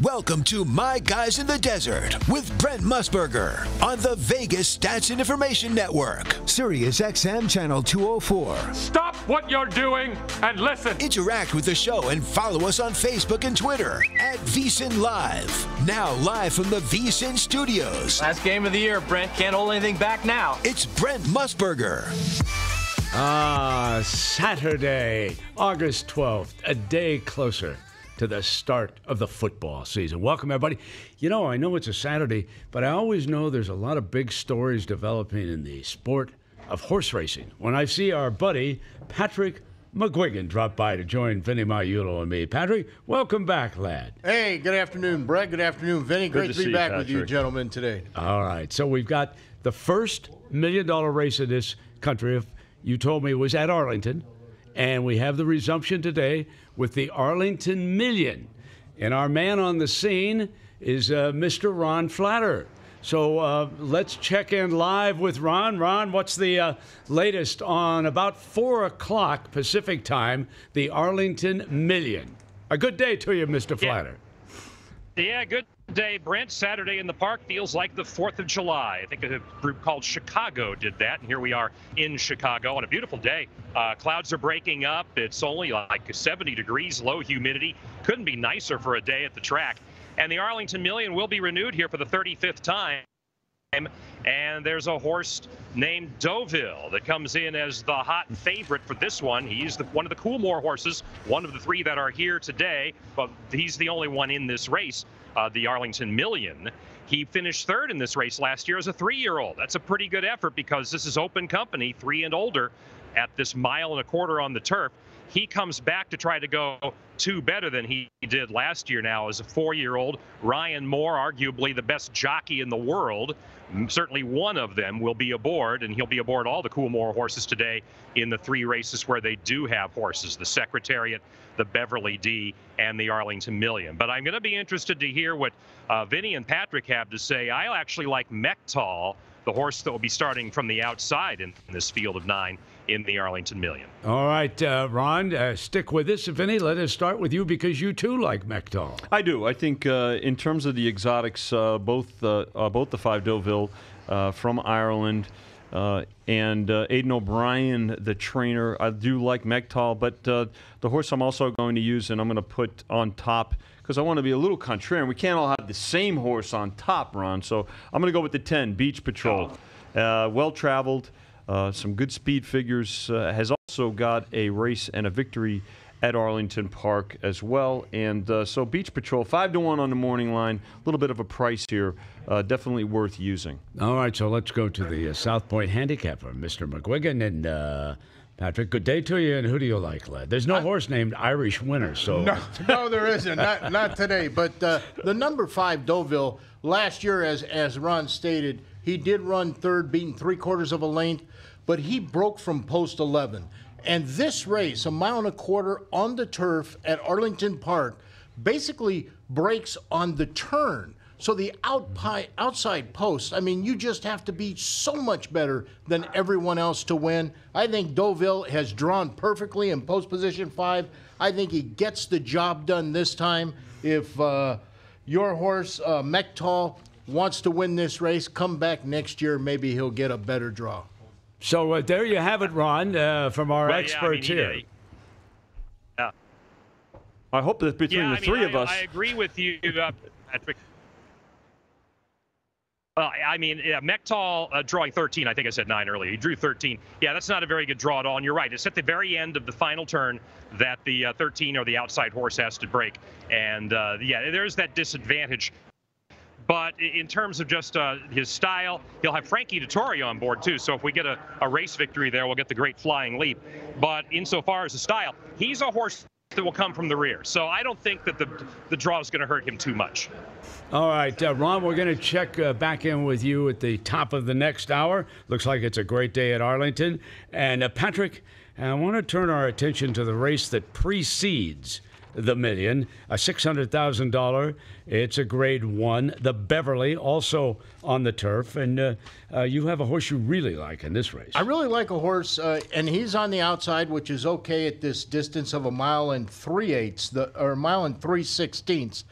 S5: Welcome to My Guys in the Desert with Brent Musburger on the Vegas Stats and Information Network, Sirius XM Channel 204.
S6: Stop what you're doing and listen.
S5: Interact with the show and follow us on Facebook and Twitter at VSiNLive. Now live from the VSiN studios.
S7: Last game of the year, Brent. Can't hold anything back now.
S5: It's Brent Musburger.
S8: Saturday, August 12th, a day closer to the start of the football season. Welcome, everybody. I know it's a Saturday, but I always know there's a lot of big stories developing in the sport of horse racing. When I see our buddy Patrick McGuigan drop by to join Vinny Maiulo and me. Patrick, welcome back, lad.
S9: Hey, good afternoon, Brett. Good afternoon, Vinny. Great to be back with you gentlemen today.
S8: All right, so we've got the first $1 million race in this country. You told me it was at Arlington, and we have the resumption today with the Arlington Million. And our man on the scene is Mr. Ron Flatter. So let's check in live with Ron. Ron, what's the latest on about 4 o'clock Pacific time, the Arlington Million? A good day to you, Mr. Flatter.
S6: Yeah, good day, Brent. Saturday in the park feels like the 4th of July. I think a group called Chicago did that, and here we are in Chicago on a beautiful day. Clouds are breaking up. It's only like 70 degrees, low humidity. Couldn't be nicer for a day at the track. And the Arlington Million will be renewed here for the 35th time. And there's a horse named Deauville that comes in as the hot favorite for this one. He's one of the Coolmore horses, one of the 3 that are here today, but he's the only one in this race, the Arlington Million. He finished third in this race last year as a 3-year-old. That's a pretty good effort because this is open company, 3 and older, at this 1.25 miles on the turf. He comes back to try to go 2 better than he did last year now as a 4-year-old. Ryan Moore, arguably the best jockey in the world, certainly one of them, will be aboard, and he'll be aboard all the Coolmore horses today in the 3 races where they do have horses, the Secretariat, the Beverly D, and the Arlington Million. But I'm going to be interested to hear what Vinny and Patrick have to say. I actually like Mektal, the horse that will be starting from the outside in this field of 9 in the Arlington Million.
S8: All right, Ron, stick with us. Vinny, let us start with you because you too like Mektal.
S10: I do. I think in terms of the exotics, both the 5 Deauville from Ireland and Aidan O'Brien, the trainer, I do like Mektal, but the horse I'm also going to use and I'm going to put on top because I want to be a little contrarian. We can't all have the same horse on top, Ron. So I'm going to go with the 10, Beach Patrol. Well-traveled. Some good speed figures, has also got a race and a victory at Arlington Park as well. And so Beach Patrol, 5-1 on the morning line, a little bit of a price here, definitely worth using.
S8: All right, so let's go to the South Point handicapper, Mr. McGuigan. And Patrick, good day to you, and who do you like, lad? There's no horse named Irish Winner, so...
S9: No, there isn't, not today. But the number 5 Deauville, last year, as Ron stated, he did run third, beating 3/4 of a length, but he broke from post 11. And this race, 1.25 miles on the turf at Arlington Park, basically breaks on the turn. So the outside post, I mean, you just have to be so much better than everyone else to win. I think Deauville has drawn perfectly in post position 5. I think he gets the job done this time. If your horse, Mektal, wants to win this race, come back next year, maybe he'll get a better draw.
S8: So there you have it, Ron, from our experts here.
S10: I hope that between the three of us...
S6: I agree with you, Patrick. Mektal drawing 13. I think I said 9 earlier. He drew 13. Yeah, that's not a very good draw at all. And you're right. It's at the very end of the final turn that the 13 or the outside horse has to break. And, there's that disadvantage. But in terms of just his style, he'll have Frankie Dettori on board, too. So if we get a race victory there, we'll get the great flying leap. But insofar as the style, he's a horse that will come from the rear. So I don't think that the draw is going to hurt him too much.
S8: All right, Ron, we're going to check back in with you at the top of the next hour. Looks like it's a great day at Arlington. And Patrick, I want to turn our attention to the race that precedes the Million, a $600,000. It's a Grade 1. The Beverly, also on the turf. And you have a horse you really like in this race.
S9: I really like a horse, and he's on the outside, which is okay at this distance of 1 3/8, or 1 3/16,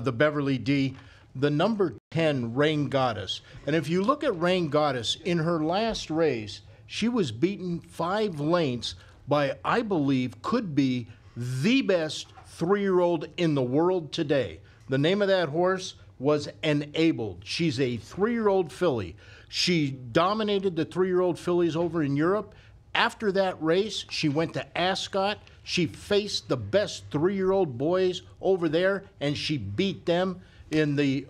S9: the Beverly D. The number 10, Rain Goddess. And if you look at Rain Goddess, in her last race, she was beaten 5 lengths by, I believe, could be the best 3-year-old in the world today. The name of that horse was Enabled. She's a 3-year-old filly. She dominated the 3-year-old fillies over in Europe. After that race, she went to Ascot. She faced the best 3-year-old boys over there, and she beat them in the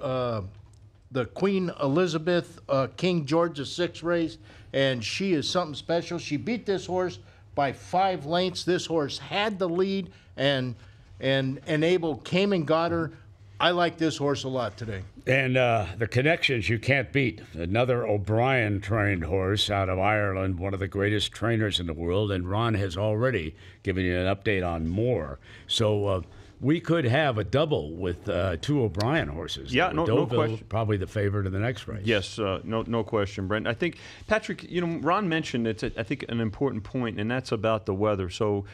S9: Queen Elizabeth, King George VI race, and she is something special. She beat this horse by 5 lengths. This horse had the lead, and Enabled came and got her. I like this horse a lot today.
S8: And the connections you can't beat. Another O'Brien-trained horse out of Ireland, one of the greatest trainers in the world, and Ron has already given you an update on Moore. So we could have a double with 2 O'Brien horses.
S10: Yeah, no question.
S8: Probably the favorite in the next race.
S10: Yes, no question, Brent. I think, Patrick, Ron mentioned it's, I think, an important point, and that's about the weather. So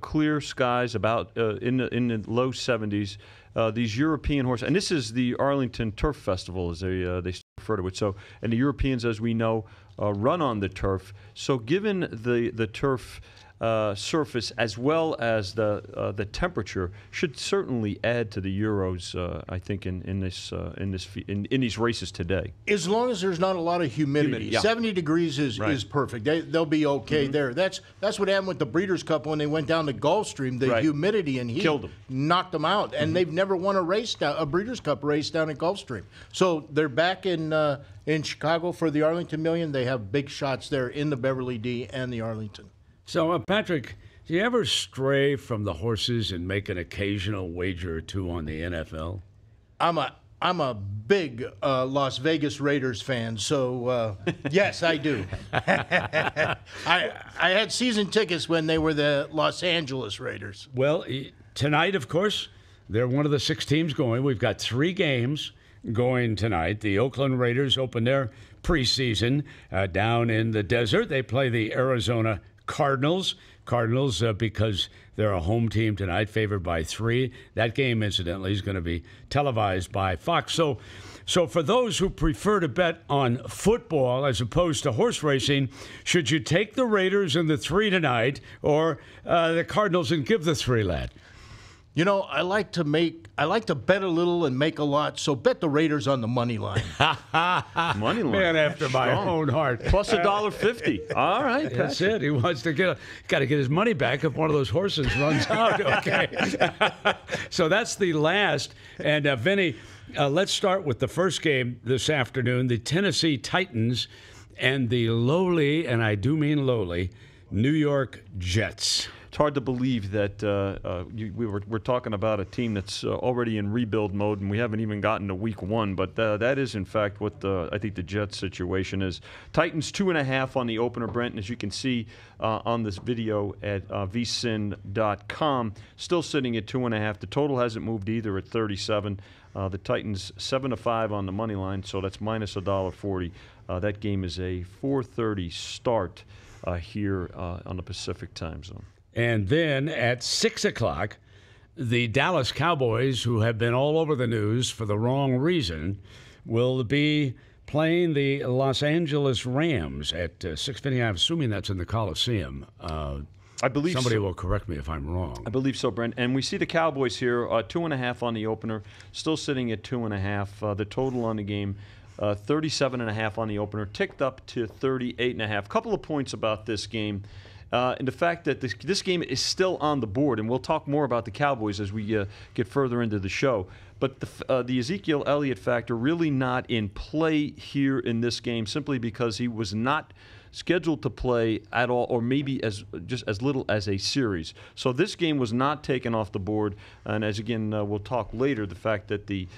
S10: clear skies, about in the low 70s. These European horses, and this is the Arlington Turf Festival, as they refer to it. So, and the Europeans, as we know, run on the turf. So, given the turf surface as well as the temperature should certainly add to the Euros. I think in these races today.
S9: As long as there's not a lot of humidity,
S10: yeah.
S9: 70 degrees is perfect. They'll be okay there. That's what happened with the Breeders' Cup when they went down to Gulfstream. The humidity and heat
S10: killed them,
S9: knocked them out, and they've never won a Breeders' Cup race down at Gulfstream. So they're back in Chicago for the Arlington Million. They have big shots there in the Beverly D and the Arlington.
S8: So, Patrick, do you ever stray from the horses and make an occasional wager or two on the NFL?
S9: I'm a big Las Vegas Raiders fan, so yes, I do. I had season tickets when they were the Los Angeles Raiders.
S8: Well, tonight, of course, they're one of the 6 teams going. We've got 3 games going tonight. The Oakland Raiders open their preseason down in the desert. They play the Arizona Cardinals. Because they're a home team tonight, favored by 3. That game, incidentally, is going to be televised by Fox. So for those who prefer to bet on football as opposed to horse racing, should you take the Raiders in the 3 tonight or the Cardinals and give the 3, lad?
S9: You know, I like to bet a little and make a lot, so bet the Raiders on the money line.
S10: Money line.
S8: Man after my own heart.
S10: Plus $1.50. All right.
S8: That's it. He wants to got to get his money back if one of those horses runs out. Okay. So that's the last. And Vinny, let's start with the first game this afternoon, the Tennessee Titans and the lowly, and I do mean lowly, New York Jets.
S10: It's hard to believe that we're talking about a team that's already in rebuild mode, and we haven't even gotten to week 1. But that is, in fact, what I think the Jets situation is. Titans 2.5 on the opener, Brent, and as you can see on this video at VSiN.com, still sitting at 2.5. The total hasn't moved either at 37. The Titans 7-5 on the money line, so that's minus $1.40. That game is a 4:30 start here on the Pacific time zone.
S8: And then at 6 o'clock, the Dallas Cowboys, who have been all over the news for the wrong reason, will be playing the Los Angeles Rams at 6:50. I'm assuming that's in the Coliseum.
S10: I believe
S8: somebody
S10: so.
S8: will correct me if I'm wrong.
S10: I believe so, Brent. And we see the Cowboys here, 2.5 on the opener, still sitting at 2.5. The total on the game, 37.5 on the opener, ticked up to 38.5. Couple of points about this game. And the fact that this game is still on the board, and we'll talk more about the Cowboys as we get further into the show. But the Ezekiel Elliott factor really not in play here in this game, simply because he was not scheduled to play at all, or maybe just as little as a series. So this game was not taken off the board. And as again, we'll talk later, the fact that the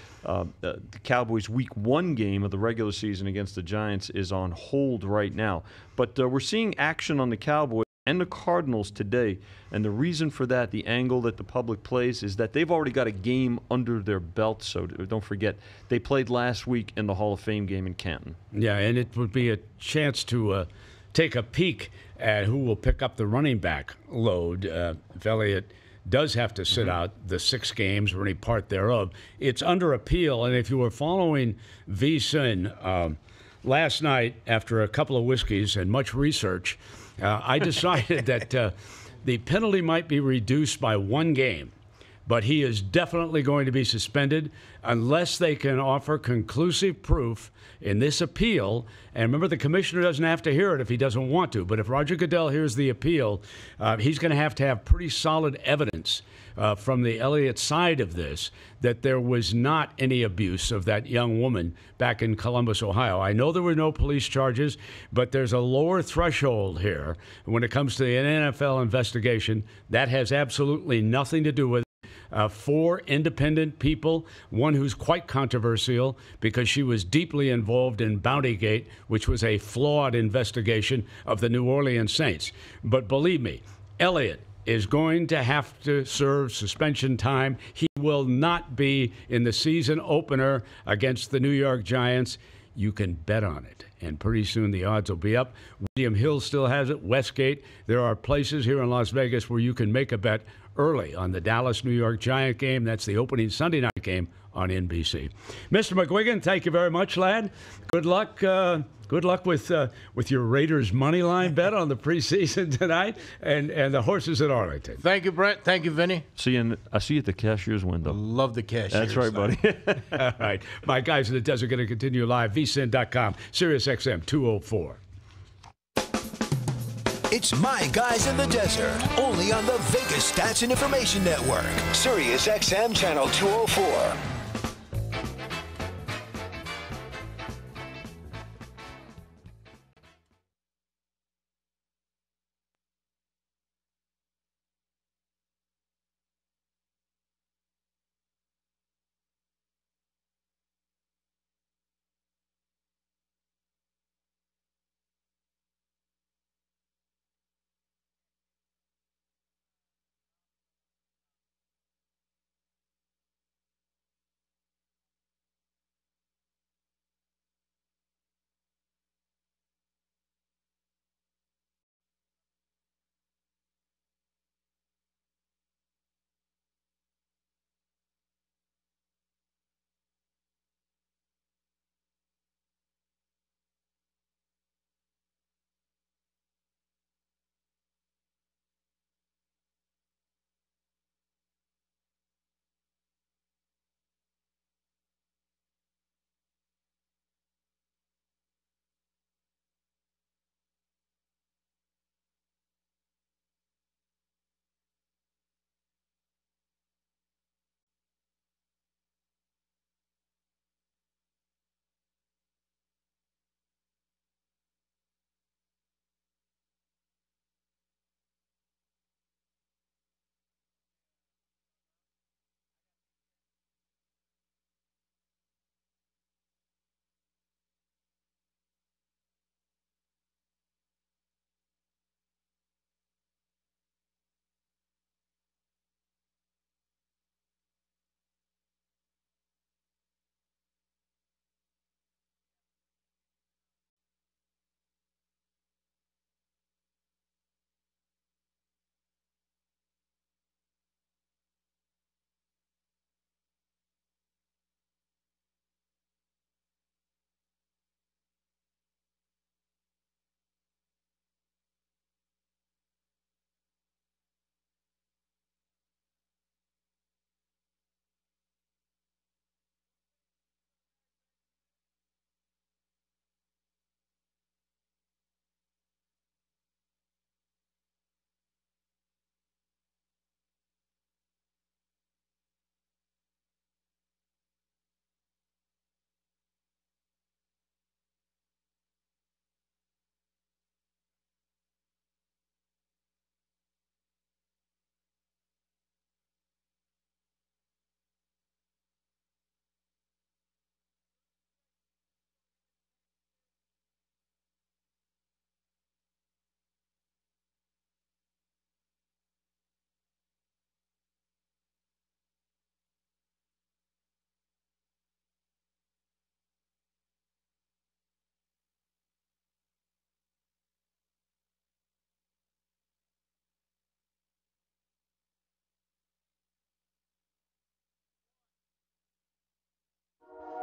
S10: Cowboys' Week 1 game of the regular season against the Giants is on hold right now. But we're seeing action on the Cowboys and the Cardinals today, and the reason for that, the angle that the public plays, is that they've already got a game under their belt. So don't forget, they played last week in the Hall of Fame game in Canton.
S8: Yeah, and it would be a chance to take a peek at who will pick up the running back load. If Elliott does have to sit out the 6 games or any part thereof, it's under appeal. And if you were following VSiN last night, after a couple of whiskeys and much research, I decided that the penalty might be reduced by 1 game, but he is definitely going to be suspended unless they can offer conclusive proof in this appeal. And remember, the commissioner doesn't have to hear it if he doesn't want to, but if Roger Goodell hears the appeal, he's going to have pretty solid evidence from the Elliott side of this that there was not any abuse of that young woman back in Columbus, Ohio. I know there were no police charges, but there's a lower threshold here when it comes to an NFL investigation. That has absolutely nothing to do with it. 4 independent people, one who's quite controversial because she was deeply involved in Bountygate, which was a flawed investigation of the New Orleans Saints. But believe me, Elliott is going to have to serve suspension time. He will not be in the season opener against the New York Giants. You can bet on it, and pretty soon the odds will be up. William Hill still has it, Westgate. There are places here in Las Vegas where you can make a bet early on the Dallas-New York Giant game. That's the opening Sunday night game on NBC. Mr. McGuigan, thank you very much, lad. Good luck Good luck with your Raiders money line bet on the preseason tonight, and the horses at Arlington.
S9: Thank you, Brent. Thank you, Vinny.
S10: I see you at the cashier's window.
S9: Love the cashiers.
S10: That's right, buddy.
S8: All right. My guys in the desert are going to continue live. VSiN.com, Sirius XM 204.
S5: It's My Guys in the Desert, only on the Vegas Stats and Information Network, Sirius XM Channel 204.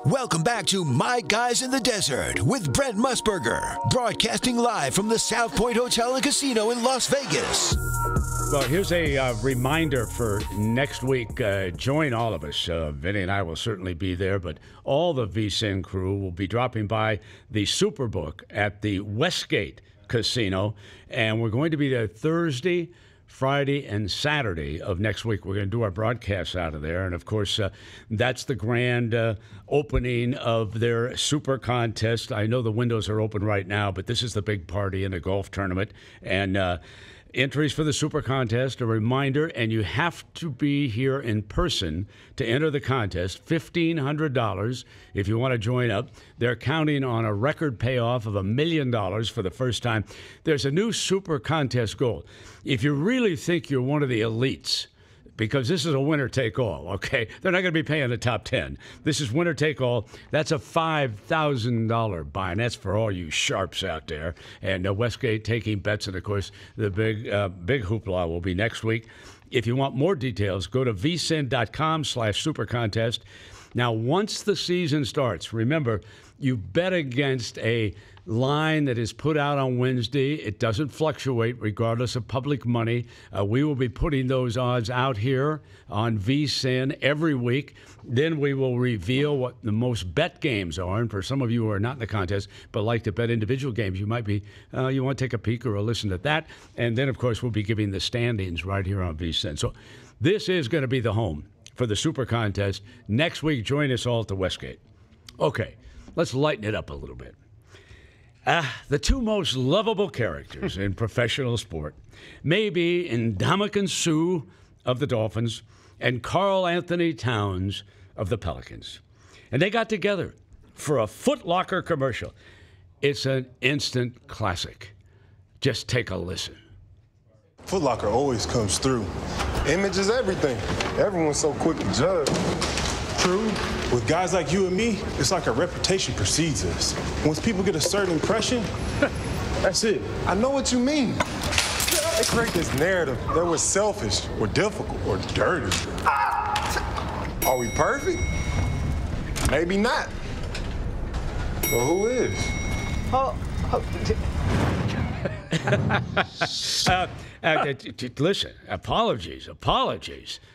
S5: Welcome back to My Guys in the Desert with Brent Musburger, broadcasting live from the South Point Hotel and Casino in Las Vegas.
S8: Well, here's a reminder for next week. Join all of us. Vinny and I will certainly be there, but all the VSiN crew will be dropping by the Superbook at the Westgate Casino, and we're going to be there Thursday, Friday, and Saturday of next week. We're going to do our broadcasts out of there. And, of course, that's the grand opening of their Super Contest. I know the windows are open right now, but this is the big party in the golf tournament. And entries for the Super Contest, a reminder, and you have to be here in person to enter the contest. $1,500 if you want to join up. They're counting on a record payoff of $1 million for the first time. There's a new Super Contest goal. If you really think you're one of the elites, because this is a winner-take-all, okay? They're not going to be paying the top 10. This is winner-take-all. That's a $5,000 buy, and that's for all you sharps out there. And Westgate taking bets, and, of course, the big hoopla will be next week. If you want more details, go to vsin.com/supercontest. Now, once the season starts, remember, You bet against a line that is put out on Wednesday. It doesn't fluctuate regardless of public money. We will be putting those odds out here on VSiN every week. Then we will reveal what the most bet games are. And for some of you who are not in the contest but like to bet individual games, you might be you want to take a peek or a listen to that. And then, of course, we'll be giving the standings right here on VSiN. So this is going to be the home for the Super Contest. Next week, join us all at the Westgate. Okay, let's lighten it up a little bit. The two most lovable characters in professional sport may be Ndamukong Suh of the Dolphins and Karl Anthony Towns of the Pelicans. And they got together for a Foot Locker commercial. It's an instant classic. Just take a listen.
S11: Foot Locker always comes through. Image is everything. Everyone's so quick to judge. True. With guys like you and me, it's like our reputation precedes us. Once people get a certain impression, that's it. I know what you mean. They create this narrative that we're selfish or difficult or dirty. Are we perfect? Maybe not. Well, who is?
S8: Listen, apologies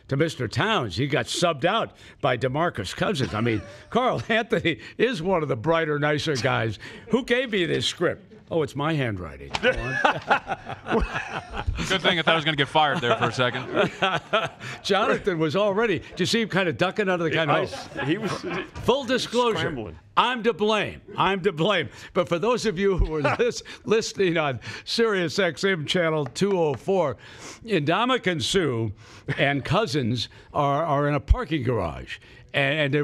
S8: to Mr. Towns. He got subbed out by DeMarcus Cousins. I mean, Karl Anthony is one of the brighter, nicer guys. Who gave me this script? Oh, it's my handwriting.
S2: Good thing I thought I was going to get fired there for a second.
S8: Jonathan was already. Did you see him kind of ducking under the kind of?
S10: He was
S8: Full disclosure.
S10: Scrambling.
S8: I'm to blame. But for those of you who are listening on Sirius XM channel 204, Ndamukong Suh and Cousins are in a parking garage, and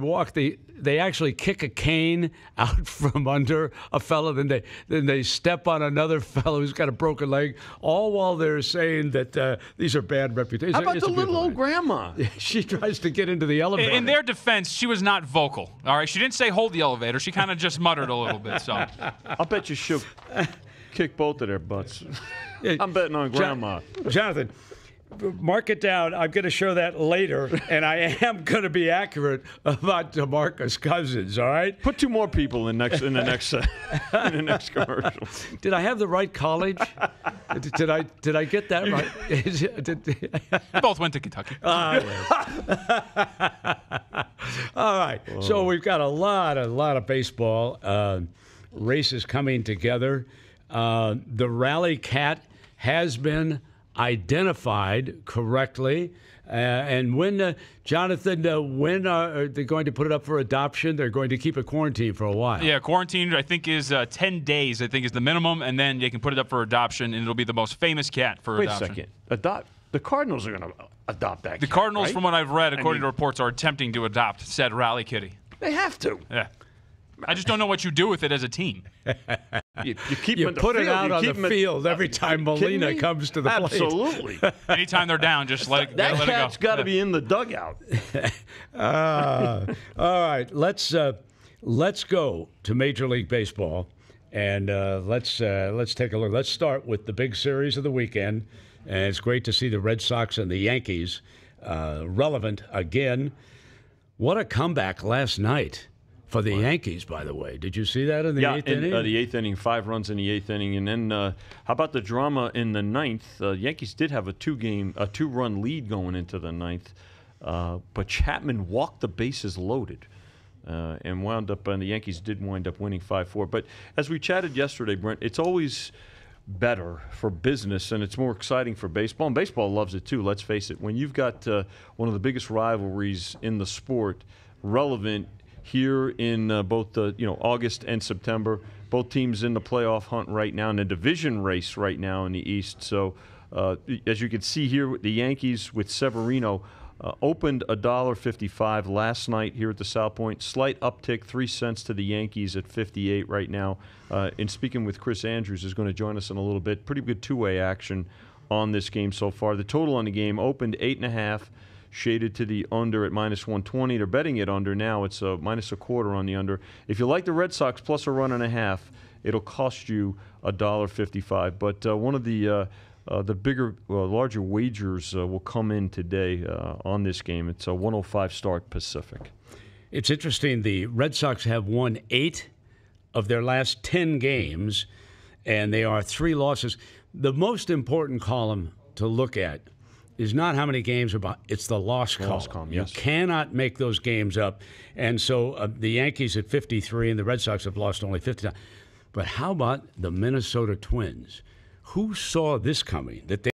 S8: they actually kick a cane out from under a fellow. Then they step on another fellow who's got a broken leg, all while they're saying that these are bad reputations.
S10: How about the little old grandma?
S8: She tries to get into the elevator.
S2: In their defense, she was not vocal. All right, she didn't say hold the elevator. She kind of just muttered a little bit. So
S10: I'll bet you she'll kick both of their butts. I'm betting on grandma.
S8: Jonathan, mark it down. I'm going to show that later, and I am going to be accurate about DeMarcus Cousins. All right.
S10: Put two more people in the next commercial.
S8: Did I have the right college? Did I get that right?
S2: we both went to Kentucky.
S8: All right. Whoa. So we've got a lot of baseball races coming together. The Rally Cat has been identified correctly. And when, Jonathan, when are they going to put it up for adoption? They're going to keep it quarantined for a while.
S2: Yeah, quarantine, I think, is 10 days, I think, is the minimum, and then they can put it up for adoption, and it'll be the most famous cat for adoption.
S10: Wait a second. The Cardinals are going to adopt that
S2: The
S10: cat,
S2: Cardinals,
S10: right?
S2: from what I've read, according to reports, are attempting to adopt said Rally Kitty.
S10: They have to.
S2: Yeah. I just don't know what you do with it as a team.
S10: You keep
S8: you
S10: them
S8: put it out on the
S10: them
S8: field every time Molina comes to the plate.
S10: Absolutely.
S2: Anytime they're down, just let it
S10: That
S2: go.
S10: cat's got to be in the dugout.
S8: All right, let's go to Major League Baseball, and let's take a look. Let's start with the big series of the weekend, and it's great to see the Red Sox and the Yankees relevant again. What a comeback last night for the Yankees, by the way. Did you see that in the eighth inning?
S10: Yeah, the eighth inning, 5 runs in the eighth inning. And then how about the drama in the ninth? Yankees did have a two-run lead going into the ninth, but Chapman walked the bases loaded and wound up, and the Yankees did wind up winning 5-4. But as we chatted yesterday, Brent, it's always better for business, and it's more exciting for baseball. And baseball loves it, too, let's face it. When you've got one of the biggest rivalries in the sport relevant here in both August and September. Both teams in the playoff hunt right now, in the division race right now in the East. So as you can see here, the Yankees with Severino opened $1.55 last night here at the South Point. Slight uptick, 3 cents to the Yankees at 58 right now. And speaking with Chris Andrews, is going to join us in a little bit. Pretty good two-way action on this game so far. The total on the game opened 8.5. Shaded to the under at -120. They're betting it under now. It's -1/4 on the under. If you like the Red Sox plus a run and a half, it'll cost you $1.55. But one of the bigger, larger wagers will come in today on this game. It's a 105 start Pacific.
S8: It's interesting. The Red Sox have won 8 of their last 10 games, and they are 3 losses. The most important column to look at is not how many games are behind. It's the loss column.
S10: Yes.
S8: You cannot make those games up. And so the Yankees at 53 and the Red Sox have lost only 59. But how about the Minnesota Twins? Who saw this coming, that they